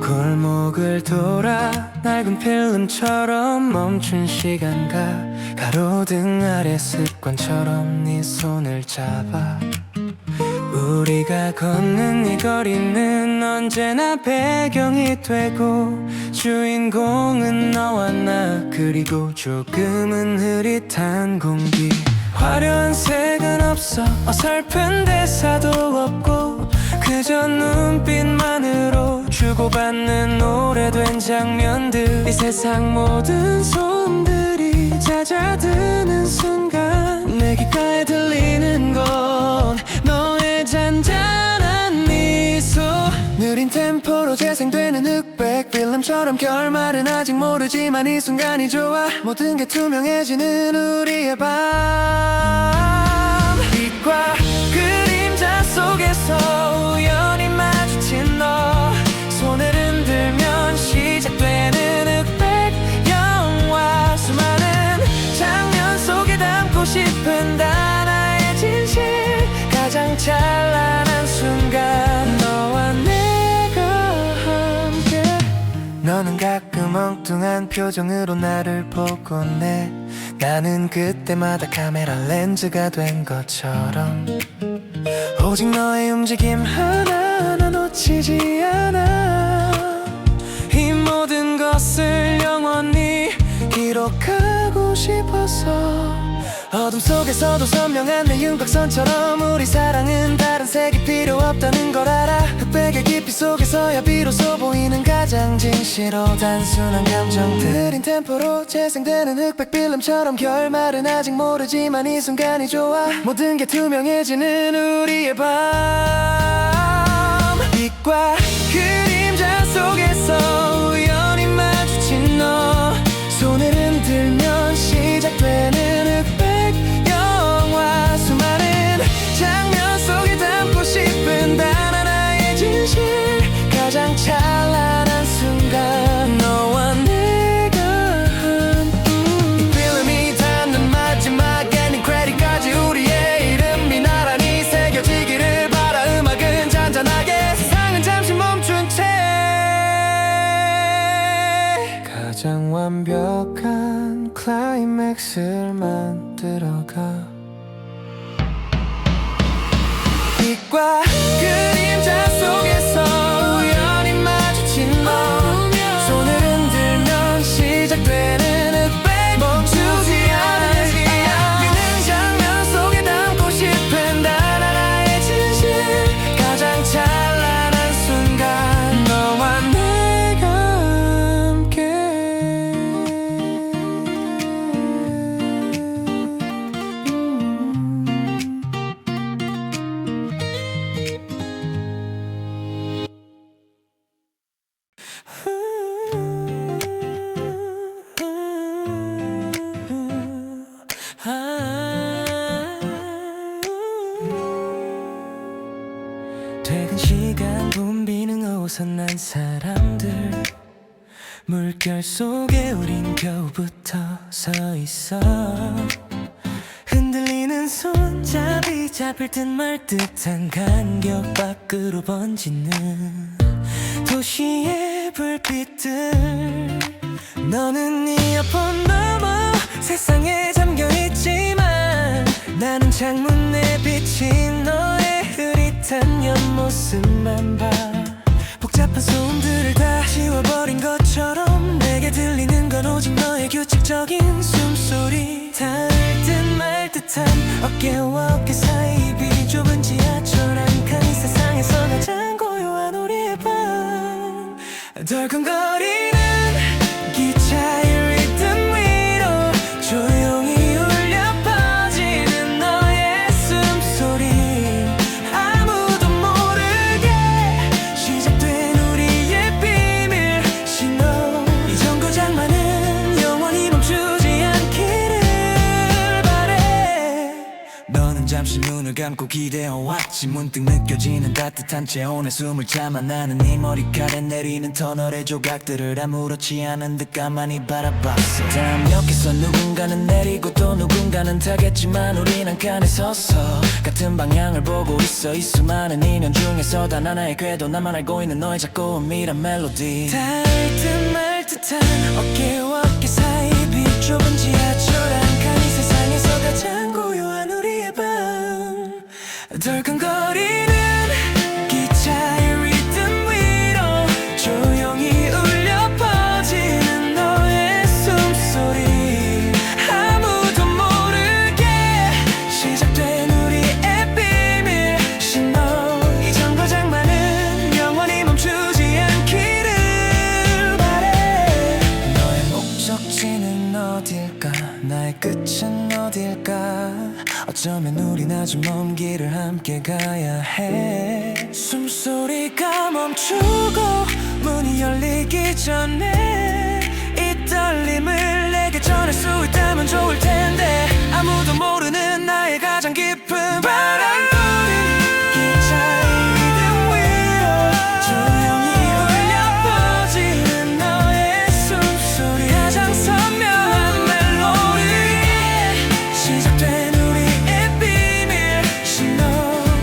Speaker 4: 골목을 돌아 낡은 필름처럼 멈춘 시간과 가로등 아래 습관처럼 네 손을 잡아. 우리가 걷는 이 거리는 언제나 배경이 되고 주인공은 너와 나, 그리고 조금은 흐릿한 공기. 화려한 색은 없어, 어설픈 대사도 없고 그저 눈빛만으로 주고받는 오래된 장면들. 이 세상 모든 소음들이 잦아드는 순간 내 귓가에 들리는 건 너의 잔잔한 미소. 느린 템포로 재생되는 흑백 필름처럼 결말은 아직 모르지만 이 순간이 좋아. 모든 게 투명해지는 우리의 밤. 빛과 그림자 속에서 우연히 마주친 너, 손을 흔들면 시작되는 흑백 영화. 수많은 장면 속에 담고 싶은 하나의 진실, 가장 찬란한 순간 너와 내가 함께. 너는 가끔 엉뚱한 표정으로 나를 보곤 해. 나는 그때마다 카메라 렌즈가 된 것처럼 오직 너의 움직임 하나하나 놓치지 않아. 이 모든 것을 영원히 기록하고 싶어서 어둠 속에서도 선명한 내 윤곽선처럼 우리 사랑은 다른 색이 필요 없다는 걸 알아. 흑백의 깊이 속에서야 비로소 보이는 가장 진실로 단순한 감정들. 느린 템포로 재생되는 흑백 필름처럼 결말은 아직 모르지만 이 순간이 좋아. 모든 게 투명해지는 우리의 밤. 빛과 그림자 속에서 우연히 마주친 너. 손을 흔들면 시작되는 흑백 영화. 수많은 장면 속에 담고 싶은 단 하나의 진실. 가장 찬란한 순간 너와 내가 이 필름이 닿는 마지막 엔딩 크레딧까지 우리의 이름이 나란히 새겨지기를 바라. 음악은 잔잔하게 세상은 잠시 멈춘 채 가장 완벽한 클라이맥스를 만들어가. 빛과 그림자 속에서 우연히 마주친 너. 손을 흔들면 시작되는 흑백 멈추지 않을 기억. 그는 장면 속에 담고 싶은 단 하나의 진실. 가장 찬란한 순간 너와 내가 함께. 퇴근 시간 붐비는 어수선한 사람들. 물결 속에 우린 겨우부터 서 있어. 흔들리는 손잡이 잡힐 듯 말 듯한 간격 밖으로 번지는 도시의 불빛들. 너는 이어폰 넘어 세상에 잠겨있지만 나는 창문에 비친 너의 흐릿한 옆모습만 봐. 복잡한 소음들을 다 지워버린 것처럼 내게 들리는 건 오직 너의 규칙적인 숨소리. 닿을 듯 말 듯한 어깨와 어깨 사이 비좁은 지하철 한 칸. 이 세상에서 가장 고요한 우리의 밤. 덜컹거리는 기차의 리듬 위로 조용히 울려 퍼지는 너의 숨소리. 아무도 모르게 시작된 우리의 비밀 신호. 이 정거장만은 영원히 멈추지 않기를 바래.
Speaker 2: 너는 잠시 눈을 감고 기대어왔지. 문득 느껴지는 따뜻한 체온에 숨을 참아. 나는 네 머리카락에 내리는 터널의 조각들을 아무렇지 않은 듯 가만히 바라봤어. 다음 역에서 누군가는 내리고 또 누군가는 타겠지만 우린 한 칸에 섰어. 같은 방향을 보고 있어. 이 수많은 인연 중에서 단 하나의 궤도. 나만 알고 있는 너의 작고 은밀한 멜로디.
Speaker 4: 닿을 듯 말 듯한 어깨와 어깨 사이 비좁은 지하철 한 칸. 이 세상에서 가장 고요한 우리의 밤. 덜컹거리는 기차의 리듬 위로 조용히 울려 퍼지는 너의 숨소리. 아무도 모르게 시작된 우리의 비밀 신호. 이 정거장만은 영원히 멈추지 않기를 바래. 너의 목적지는 어딜까? 나의 끝은 어딜까? 어쩌면 우린 아주 먼 길을 함께 가야 해. 숨소리가 멈추고 문이 열리기 전에 이 떨림을 내게 전할 수 있다면 좋을 텐데. 아무도 모르는 나의 가장 깊은 바람소리. 기차의 리듬 위로 조용히 울려 퍼지는 너의 숨소리. 가장 선명한 멜로디. 시작된 우리의 비밀 신호.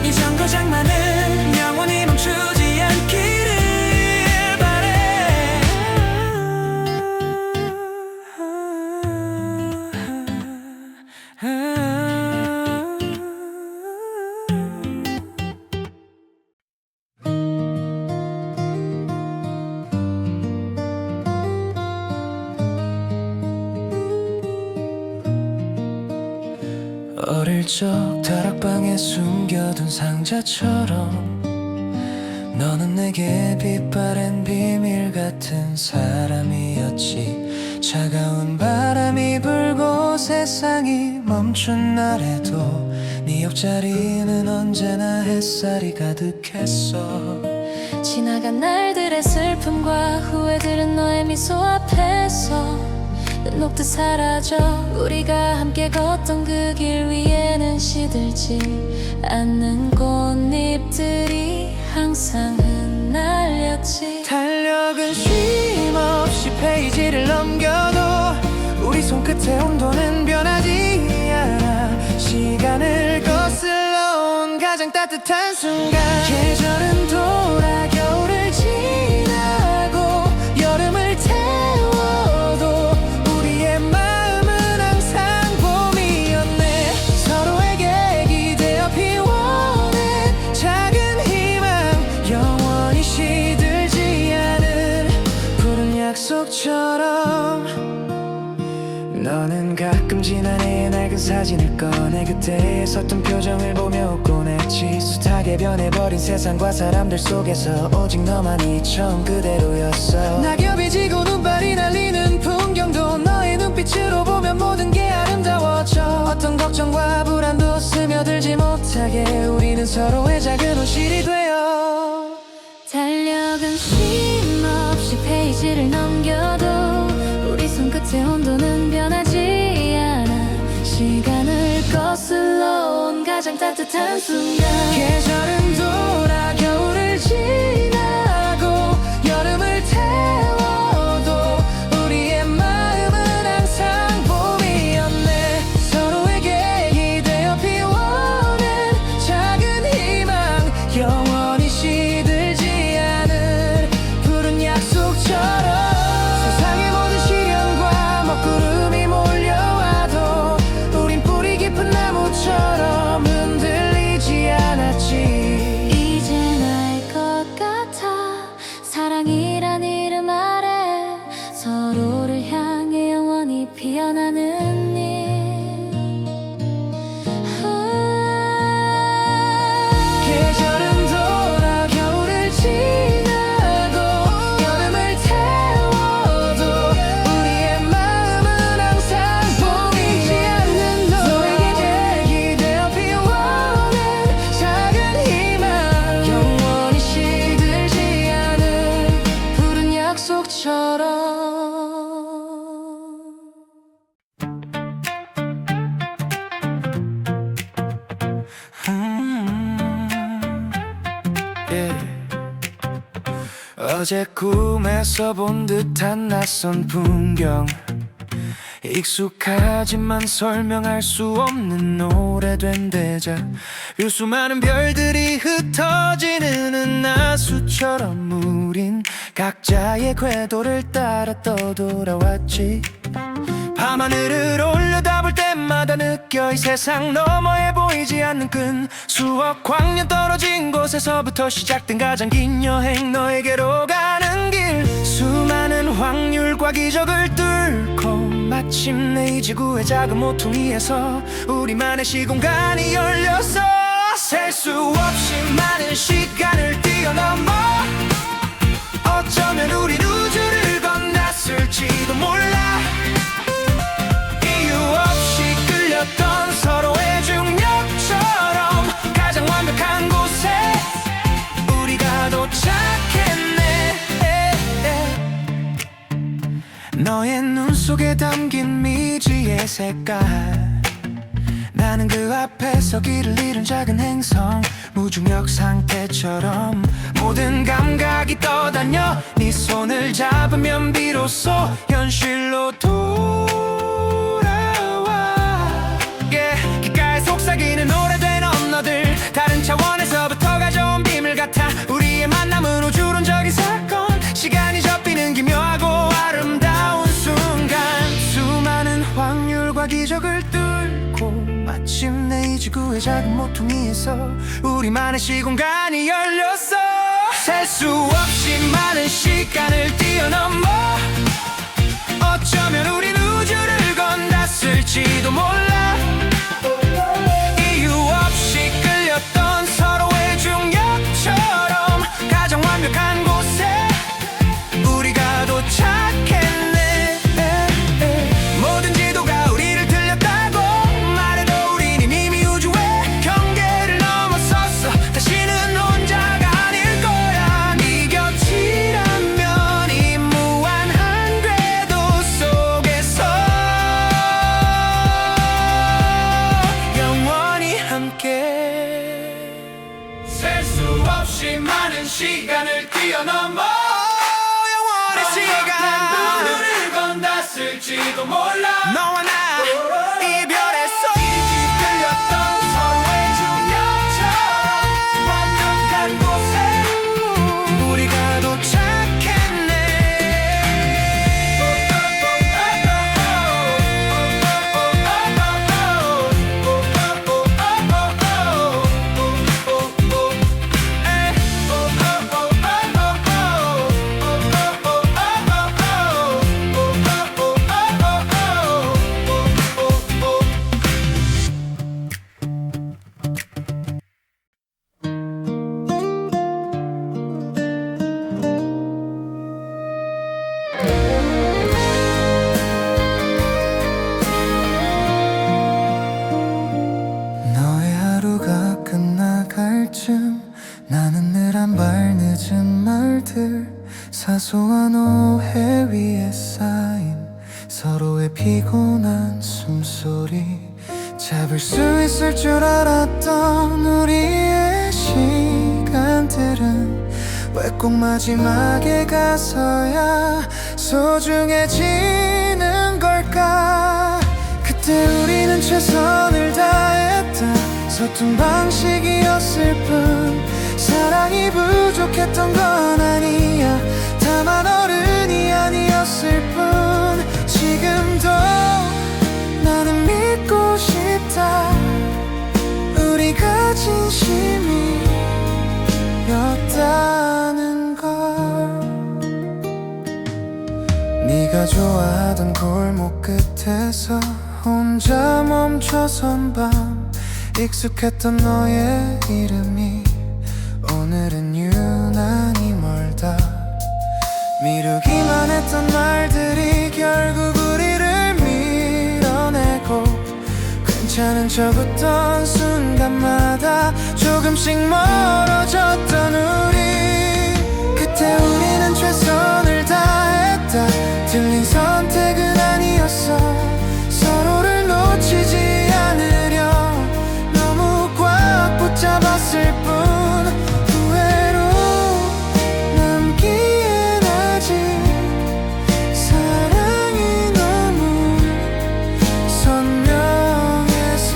Speaker 4: 이 정거장만은 영원히 멈추지 않기를 바래. 어릴 적 다락방에 숨겨둔 상자처럼 너는 내게 빛바랜 비밀 같은 사람이었지. 차가운 바람이 불고 세상이 멈춘 날에도 네 옆자리는 언제나 햇살이 가득했어.
Speaker 1: 지나간 날들의 슬픔과 후회들은 너의 미소 앞에서 녹듯 사라져. 우리가 함께 걷던 그 길 위에는 시들지 않는 꽃잎들이 항상 흩날렸지.
Speaker 4: 달력은 쉼없이 페이지를 넘겨도 우리 손끝의 온도는 변하지 않아. 시간을 거슬러 온 가장 따뜻한 순간. 계절은 돌아 겨울을 지나고 여름을 태워도 우리의 마음은 항상 봄이었네. 서로에게 기대어 피워낸 작은 희망, 영원히 시들지 않은 푸른 약속처럼. 너는 가끔 지난해의 낡은 사진을 꺼내 그때의 섰던 표정을 보며 웃곤 했지. 숱하게 변해버린 세상과 사람들 속에서 오직 너만이 처음 그대로였어. 낙엽이 지고 눈발이 날리는 풍경도 너의 눈빛으로 보면 모든 게 아름다워져. 어떤 걱정과 불안도 스며들지 못하게 우리는 서로의 작은 온실이 되어.
Speaker 1: 달력은 쉼없이 페이지를 넘겨도 우리 손끝의 온도는 변하지 않아. 시간을 거슬러 온 가장 따뜻한 순간.
Speaker 4: 계절은 돌아 겨울을 지나고 여름을 태워도 우리의 마음은 항상 봄이었네. 서로에게 기대어 피워낸 작은 희망, 영원히 시들지 않은 푸른 약속처럼. 세상의 모든 시련과 먹구름이 몰려와도 우린 뿌리 깊은 나무처럼 흔들리지 않았지.
Speaker 1: 이젠 알 것 같아. 사랑이란 이름 아래 서로를 향해 영원히 피어나는 일.
Speaker 4: 계절은 돌아 겨울을 지나고 여름을 태워도 우리의 마음은 항상 봄이지 않는 너에게 기대어 피워낸 작은 희망, 영원히 시들지 않은 푸른 약속처럼. 어제 꿈에서 본 듯한 낯선 풍경, 익숙하지만 설명할 수 없는 오래된 대자. 수많은 별들이 흩어지는 은하수처럼 우린 각자의 궤도를 따라 떠돌아왔지. 밤하늘을 올려다볼 때마다 느껴 이 세상 너머에 보이지 않는 끈. 수억 광년 떨어진 곳에서부터 시작된 가장 긴 여행, 너에게로 가는 길. 수많은 확률과 기적을 뚫고 마침내 이 지구의 작은 모퉁이에서 우리만의 시공간이 열렸어. 셀 수 없이 많은 시간을 뛰어넘어 어쩌면 우린 우주를 건넜을지도 몰라. 이유 없이 끌렸던 서로의 중력처럼 가장 완벽한 곳에 우리가 도착했네. 너의 눈 속에 담긴 미지의 색깔, 나는 그 앞에서 길을 잃은 작은 행성, 무중력 상태처럼 모든 감각이 떠다녀. 네 손을 잡으면 비로소 현실로 돌아와. 귓가에 속삭이는 오래된 언어들, 다른 차원에서부터 가져온 비밀 같아. 우리의 만남은 우주론적인 사건, 시간이 접히는 기묘하고 아름다운 순간. 수많은 확률과 기적을 뚫고 마침내 이 지구의 작은 모퉁이에서 우리만의 시공간이 열렸어. 셀 수 없이 많은 시간을 뛰어넘어 어쩌면 우린 우주를 건넜을지도 몰라.
Speaker 3: 시간을 뛰어넘어
Speaker 4: 영원의 시간
Speaker 3: 눈을 건넜을지도 몰라
Speaker 4: 너와 나 이별했어
Speaker 3: 끌렸던 서로의 중력처럼 완벽한 곳에
Speaker 4: 우리가 도착했네 너의 하루가 끝나갈 쯤 나는 늘 한 발 늦은 말들 사소한 오해 위에 쌓인 서로의 피곤한 숨소리 잡을 수 있을 줄 알았던 우리의 시간들은 왜 꼭 마지막에 가서야 소중해지는 걸까 그때 우리는 최선을 다했다 서툰 방식이었을 뿐 사랑이 부족했던 건 아니야 다만 어른이 아니었을 뿐 지금도 나는 믿고 싶다 우리가 진심이었다는 걸 네가 좋아하던 골목 끝에서 혼자 멈춰선 밤 익숙했던 너의 이름이 오늘은 유난히 멀다 미루기만 했던 말들이 결국 우리를 밀어내고 괜찮은 척 웃던 순간마다 조금씩 멀어졌던 우리 그때 우리는 최선을 다했다 틀린 선택은 아니었어 서로를 놓치지 않으려 너무 꽉 붙잡았을 뿐 후회로 남기엔 아직 사랑이 너무 선명해서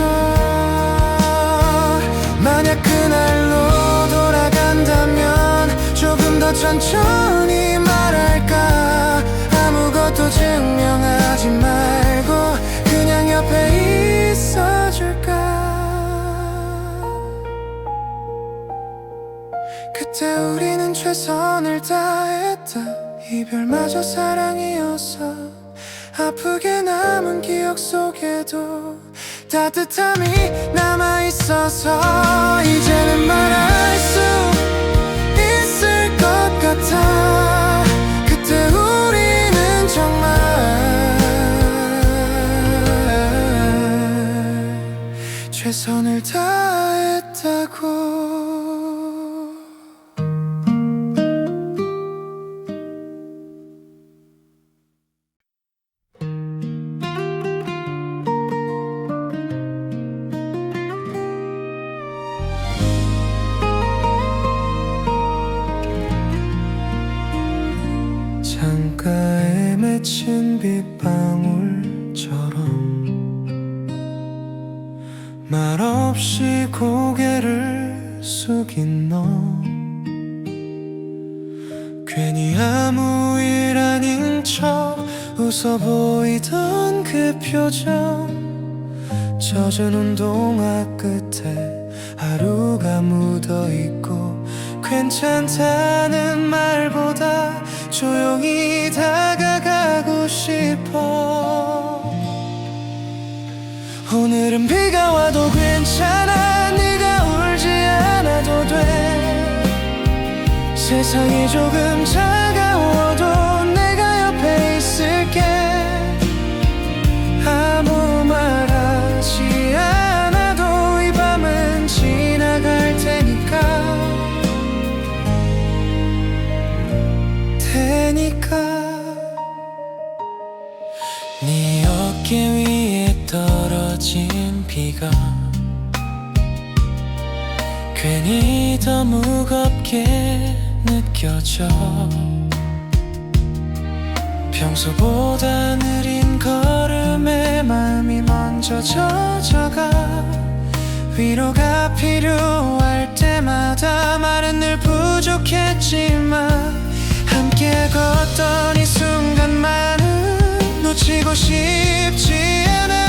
Speaker 4: 만약 그날로 돌아간다면 조금 더 천천히 말할까 아무것도 증명하지 말고 그냥 옆에 있어줄까 그때 우리는 최선을 다했다 이별마저 사랑이었어 아프게 남은 기억 속에도 따뜻함이 남아있어서 이제는 말할 수 있을 것 같아 그때 우리는 정말 최선을 다했다고 창가에 맺힌 빗방울처럼 말없이 고개를 숙인 너 괜히 아무 일 아닌 척 웃어 보이던 그 표정 젖은 운동화 끝에 하루가 묻어있고 괜찮다는 말보다 조용히 다가가고 싶어 오늘은 비가 와도 괜찮아 네가 울지 않아도 돼 세상이 조금 차가워도 내가 옆에 있을게 아무 말 하지 않아도 이 밤은 지나갈 테니까 네 어깨 위에 떨어진 비가 괜히 더 무겁게 느껴져. 평소보다 느린 걸음에 마음이 먼저 젖어가. 위로가 필요할 때마다 말은 늘 부족했지만 함께 걷던 이 순간만은 놓치고 싶지 않아.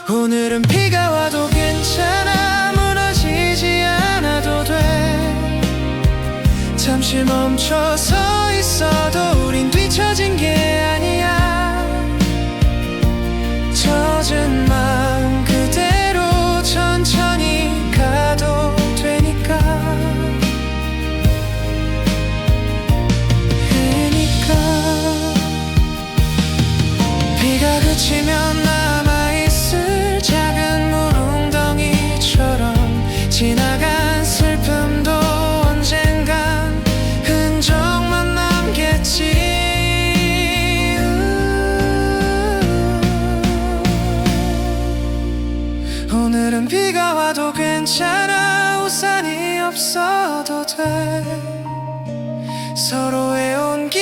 Speaker 4: 오늘은 비가 와도 괜찮아. 무너지지 않아도 돼. 잠시 멈춰서 있어도 우린 뒤처진 게 아니야. 젖은 마음 그대로 천천히 가도 되니까. 비가 그치면 남아있을 작은 물웅덩이처럼 지나간 슬픔도 언젠간 흔적만 남겠지. 오늘은 비가 와도 괜찮아. 우산이 없어도 돼. 서로의 온기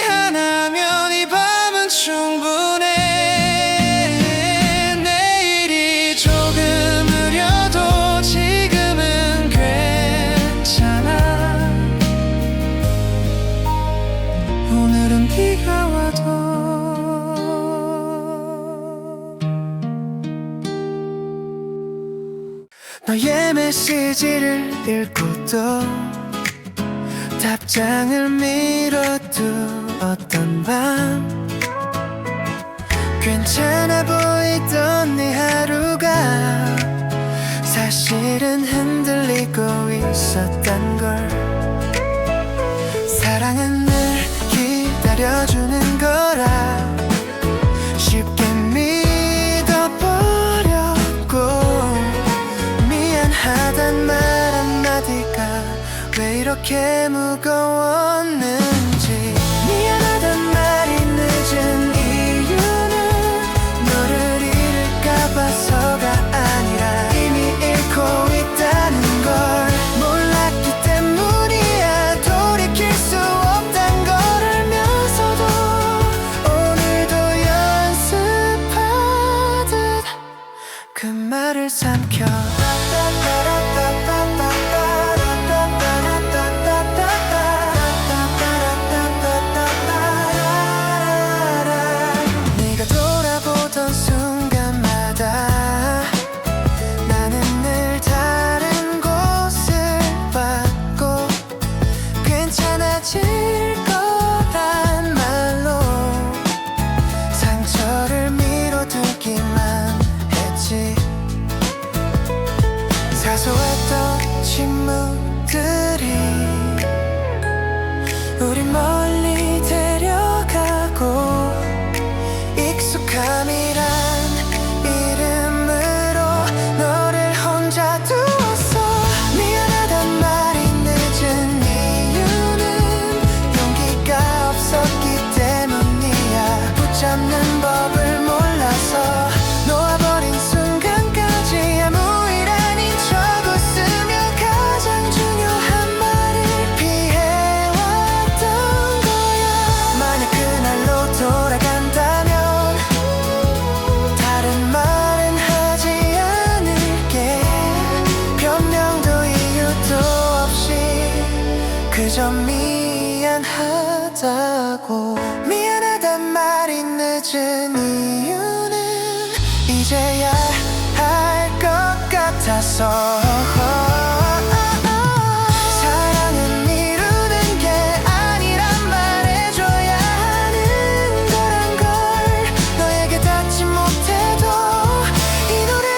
Speaker 4: 하나면 이 밤은 충분해. 내일이 조금 느려도 지금은 괜찮아. 오늘은 비가 와도. 너의 메시지를 읽고 또 답장을 미뤄두었던 밤. 괜찮아 보이던 내 하루가 사실은 흔들리고 있었단 걸. 사랑은 늘 기다려주는 거라 쉽게 믿어버렸고. 미안하단 말 한마디가 왜 이렇게 무거웠는지. 미안하단 말이 늦은 이유는 너를 잃을까 봐서가 아니라 이미 잃고 있다는 걸 몰랐기 때문이야. 돌이킬 수 없단 걸 알면서도 오늘도 연습하듯 그 말을 삼켜. 네가 돌아보던 순간마다 나는 늘 다른 곳을 봤고. 괜찮아질 거란 말로 상처를 미뤄두기만 했지. 사소했던 침묵들이 우리 멀리 데려가고. 익숙함이란 이름으로 너를 혼자 두었어. 미안하단 말이 늦은 이유는 용기가 없었기 때문이야. 붙잡는 법을 몰라서 놓아버린 순간까지 아무 일 아닌 척 웃으며 가장 중요한 말을 피해왔던 거야. 만약 그날로 돌아간다면 다른 말은 하지 않을게. 변명도 이유도 없이 그저 미안하다고. 미안하단 말이 늦은 이유는 이제야 할 것 같아서. 사랑은 미루는 게 아니란 말해줘야 하는 거란 걸 너에게 닿지 못해도 이 노래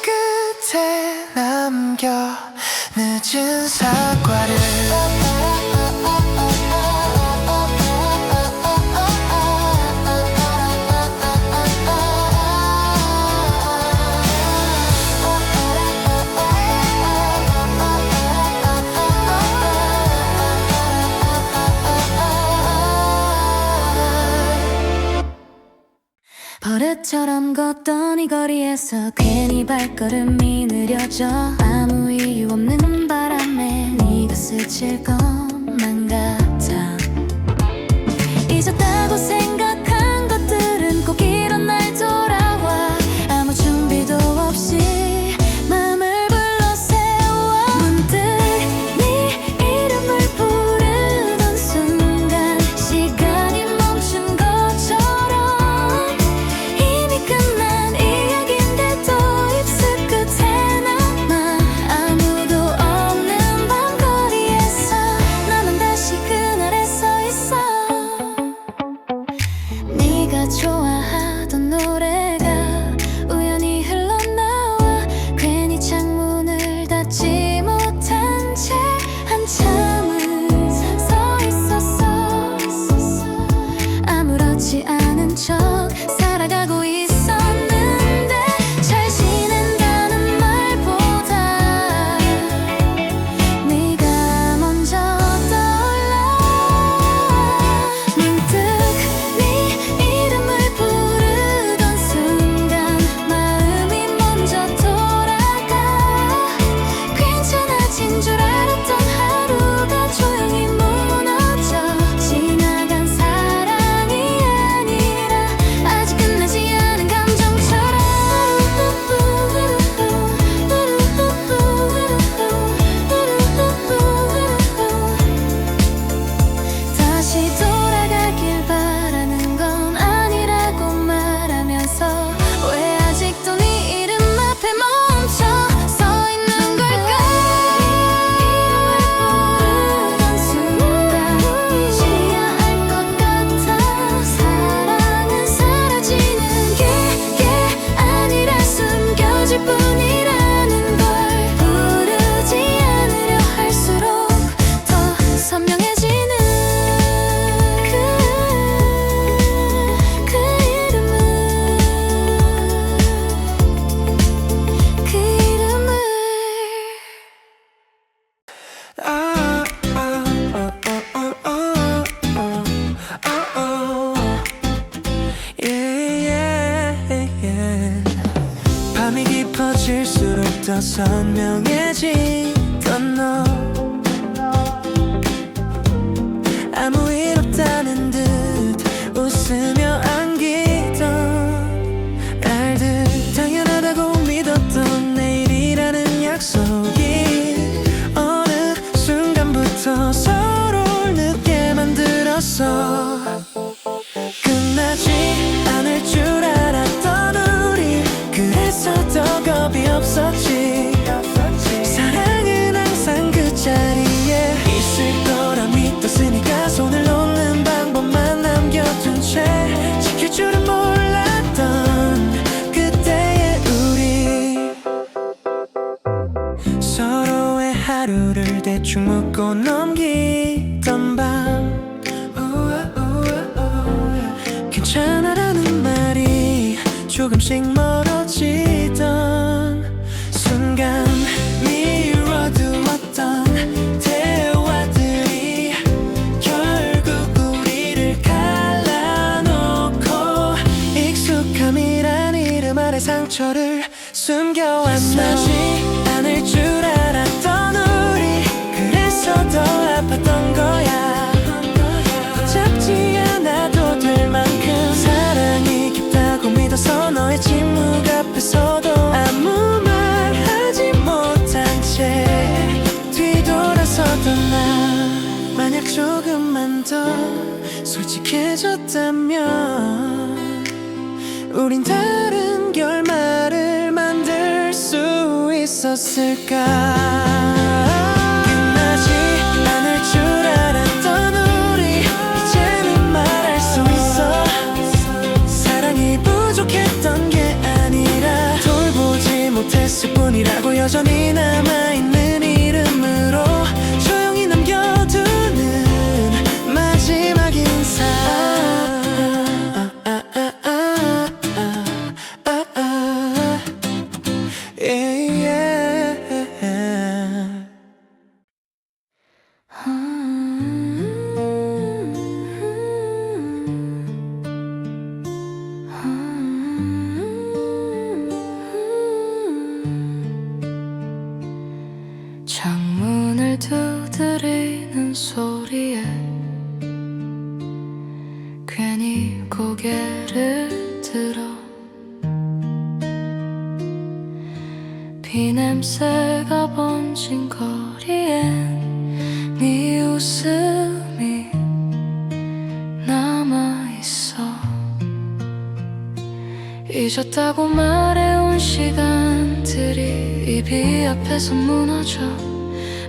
Speaker 4: 끝에 남겨 늦은 사과를.
Speaker 1: 버릇처럼 걷던 이 거리에서 괜히 발걸음이 느려져. 아무 이유 없는 바람 스칠 것만 같아. 잊었다고 생각한 것들은 꼭 이런 날 돌아와. 아무 준비도 없이 마음을 불러 세워. 문득 네 이름을 부르던 순간 시간이 멈춘 것처럼 이미 끝난 이야기인데도 입술 끝에 남아. 아무도 없는 밤거리에서 나만 다시 그날에 서 있어. 네가 좋아하던 노래가 우연히 흘러나와. 괜히 창문을 닫지 못한 채 한참을 서 있었어. 아무렇지 않은 척 살아가고 있었는데 잘 지낸다는 말보다 네가 먼저 떠올라. 문득 네 이름을 부르던 순간 마음이 먼저 돌아가. 괜찮아진 줄 알았던 하루가 조용히 무너져. 지나간 사랑이 아니라 아직 끝나지 않은 감정처럼. 다시 돌아가길 바라는 건 아니라고 말하면서 왜 아직도 네 이름 앞에 멈춰 서 있는 걸까? 부르던 순간 잊어야 할 것 같아. 사랑은 사라지는 게 아니라 숨겨질 뿐이라는 걸 부르지 않으려 할수록 더 선명해지는 그 이름을
Speaker 4: 아, 밤이 깊어질수록 더 선명해지던 너. 아무 일 없다는 듯 웃으며 안기던 날들. 당연하다고 믿었던 내일이라는 약속이 어느 순간부터 서로를 늦게 만들었어. 끝나지 않을 줄 알았던 우리, 그래서 더 겁이 없었지. 사랑은 항상 그 자리에 있을 거라 믿었으니까 손을 놓는 방법만 남겨둔 채 지킬 줄은 몰랐던 그때의 우리. 서로의 하루를 대충 묻고 넘기던 밤. 괜찮아라는 말이 조금씩 멀어지던 순간. 미뤄두었던 대화들이 결국 우리를 갈라놓고 익숙함이란 이름 아래 상처를 숨겨왔나. 않을 줄 알았던 우리, 그래서 더 아팠던 거야. 붙잡지 않아도 될 만큼 사랑이 깊다고 믿어서 너의 침묵 앞에서도 아무 말 하지 못한 채 뒤돌아서던 나. 만약 조금만 더 솔직해졌다면 우린 다른 결말을 만들 수 있었을까. 끝나지 않을 줄 알았던 우리, 이제는 말할 수 있어. 사랑이 부족했던 게 아니라 돌보지 못했을 뿐이라고. 여전히 남아있는 이름으로 조용히 남겨두는 마지막 인사.
Speaker 1: 들어 비냄새가 번진 거리엔 네 웃음이 남아있어. 잊었다고 말해온 시간들이 입이 앞에서 무너져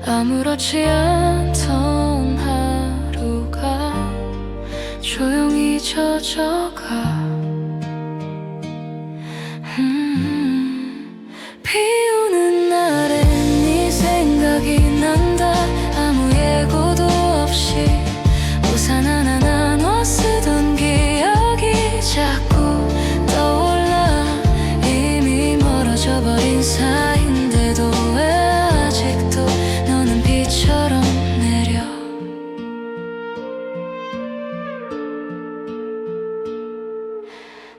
Speaker 1: 아무렇지 않던 하루가 조용히 젖어가. 비 오는 날엔 네 생각이 난다. 아무 예고도 없이 우산 하나 나눠 쓰던 기억이 자꾸 떠올라. 이미 멀어져 버린 사이인데도 왜 아직도 너는 비처럼 내려.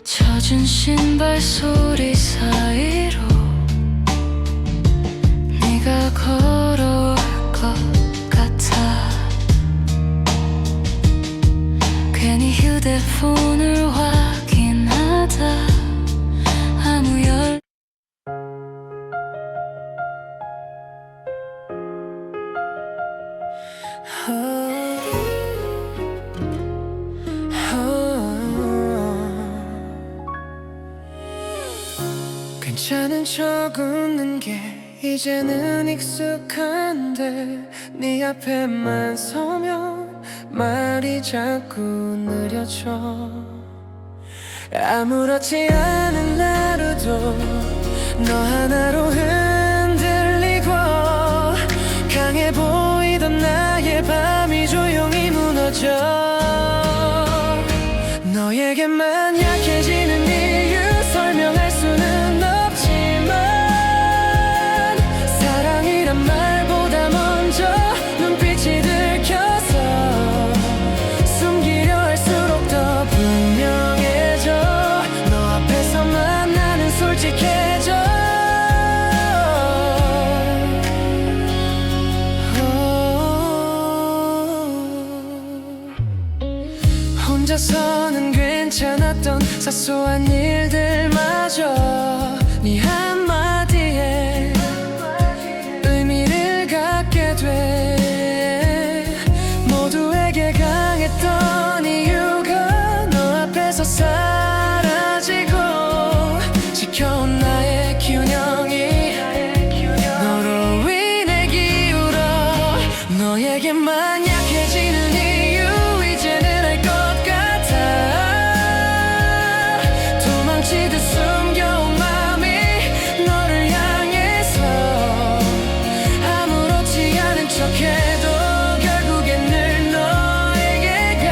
Speaker 1: 젖은 신발 소리 사이로 네가 걸어올 것 같아. 괜히 휴대폰을 확인하다 아무 열
Speaker 4: 괜찮은 척 웃는 게 이제는 익숙한데 네 앞에만 서면 말이 자꾸 느려져. 아무렇지 않은 하루도 너 하나로 흔들리고 강해 보이던 나의 밤이 조용히 무너져. 너에게만 약해지는 이유 설명할 수는 없지만 사랑이란 말보다 먼저 눈빛이 들켜서 숨기려 할수록 더 분명해져. 너 앞에서만 나는 솔직해져. 혼자서는 괜찮았던 사소한 일들마저 네 한마디에 의미를 갖게 돼. 모두에게 강했던 이유가 너 앞에서 사라지고 지켜온 나의 균형이 너로 인해 기울어. 너에게만 약해지는 이유 이제는 알 것 같아. 도망치듯 숨겨온 맘이 너를 향해서 아무렇지 않은 척해도 결국엔 늘 너에게 가.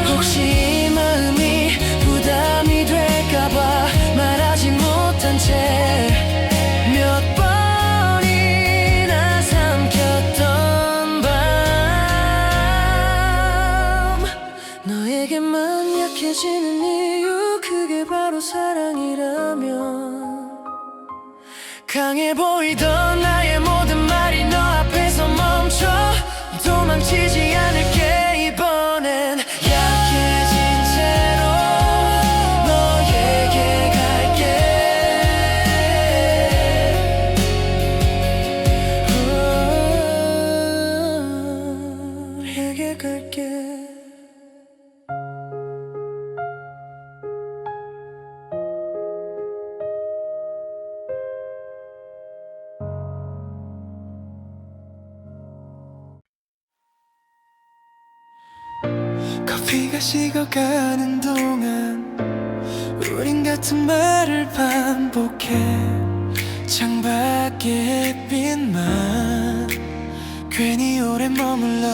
Speaker 4: 혹시 이 마음이 부담이 될까봐 말하지 못한 채 몇 번이나 삼켰던 밤. 너에게만 약해지는 이유 그게 바로 사랑이라면 강해 보이던 나의 모든 말이 너 앞에서 멈춰. 도망치지 않을게 이번엔 약해진 채로 너에게 갈게. 너에게 갈게. 커피가 식어가는 동안 우린 같은 말을 반복해. 창밖의 햇빛만 괜히 오래 머물러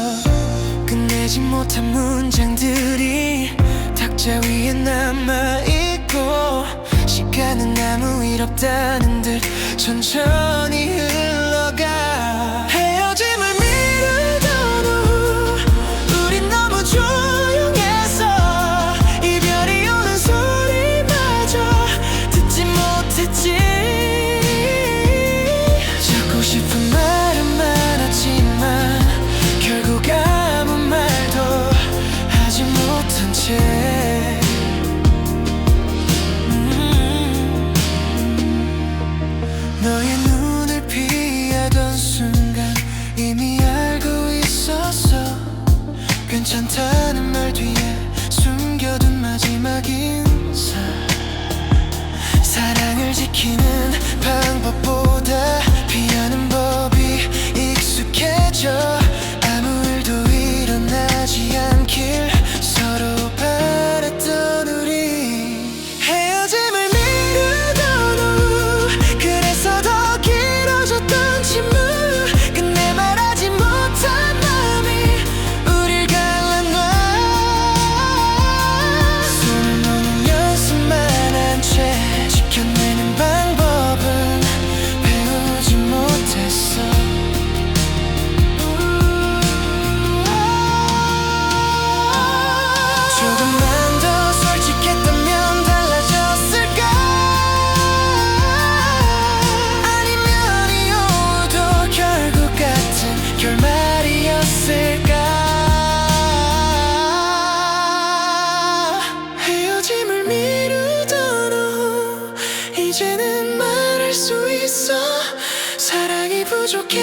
Speaker 4: 끝내지 못한 문장들이 탁자 위에 남아있고 시간은 아무 일 없다는 듯 천천히 흘러가. 헤어짐을 미루던 오후 우린 너무 조용해서 이별이 오는 소리마저 듣지 못했지. 듣고 싶은 말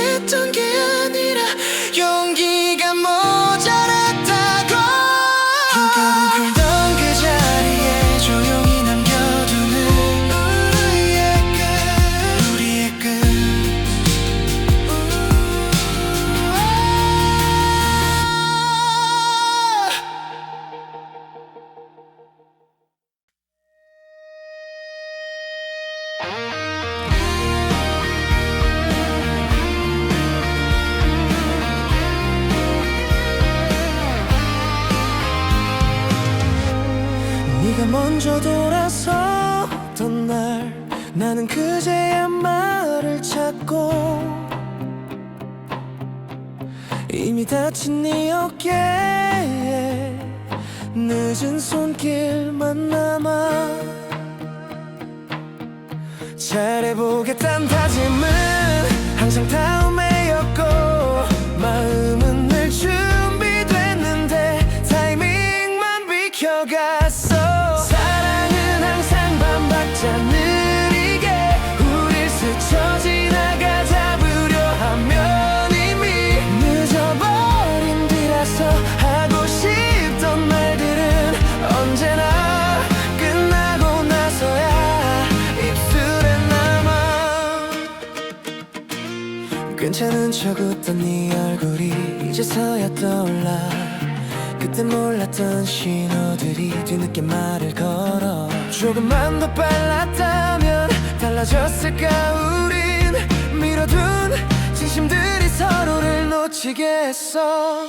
Speaker 4: 했던 게 아니라 용기가 모자랐다고 쿵쿵쿵던 그 자리에 조용히 남겨두는 우리의 끝 네가 먼저 돌아섰던 날 나는 그제야 말을 찾고 이미 다친 네 어깨에 늦은 손길만 남아 잘해보겠단 다짐은 항상 다음에였고 마음은 늘 준비됐는데 타이밍만 비켜갔어 사랑은 항상 반박자 느리게 우릴 스쳐 지나가 잡으려 하면 이미 늦어버린 뒤라서 하고 싶던 말들은 언제나 끝나고 나서야 입술에 남아 괜찮은 척 웃던 네 얼굴이 이제서야 떠올라 그때 몰랐던 신호들이 뒤늦게 말을 걸어 조금만 더 빨랐다면 달라졌을까 우린 미뤄둔 진심들이 서로를 놓치게 했어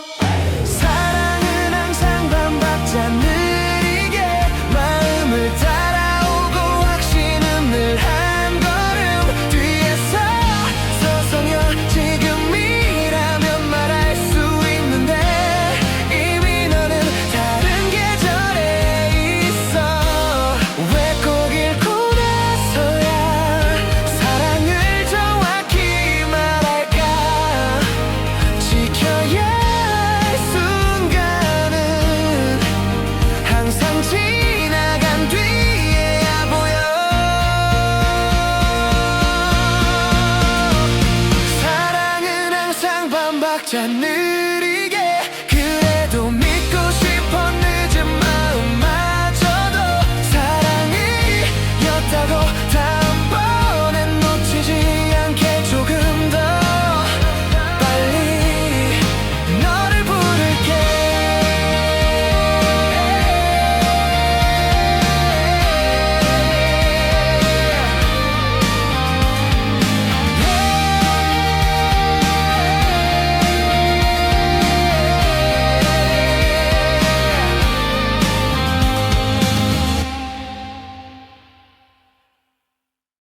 Speaker 4: 사랑은 항상 반박자 느리게 마음을 따라오고 확신은 늘 한 걸음 뒤에서 서성여 지금이라면 말할 수 있는데 이미 너는 다른 계절에 있어 왜 꼭 잃고 나서야 사랑을 정확히 말할까 지켜야 할 순간은 항상 지나간 뒤에야 보여 사랑은 항상 반박자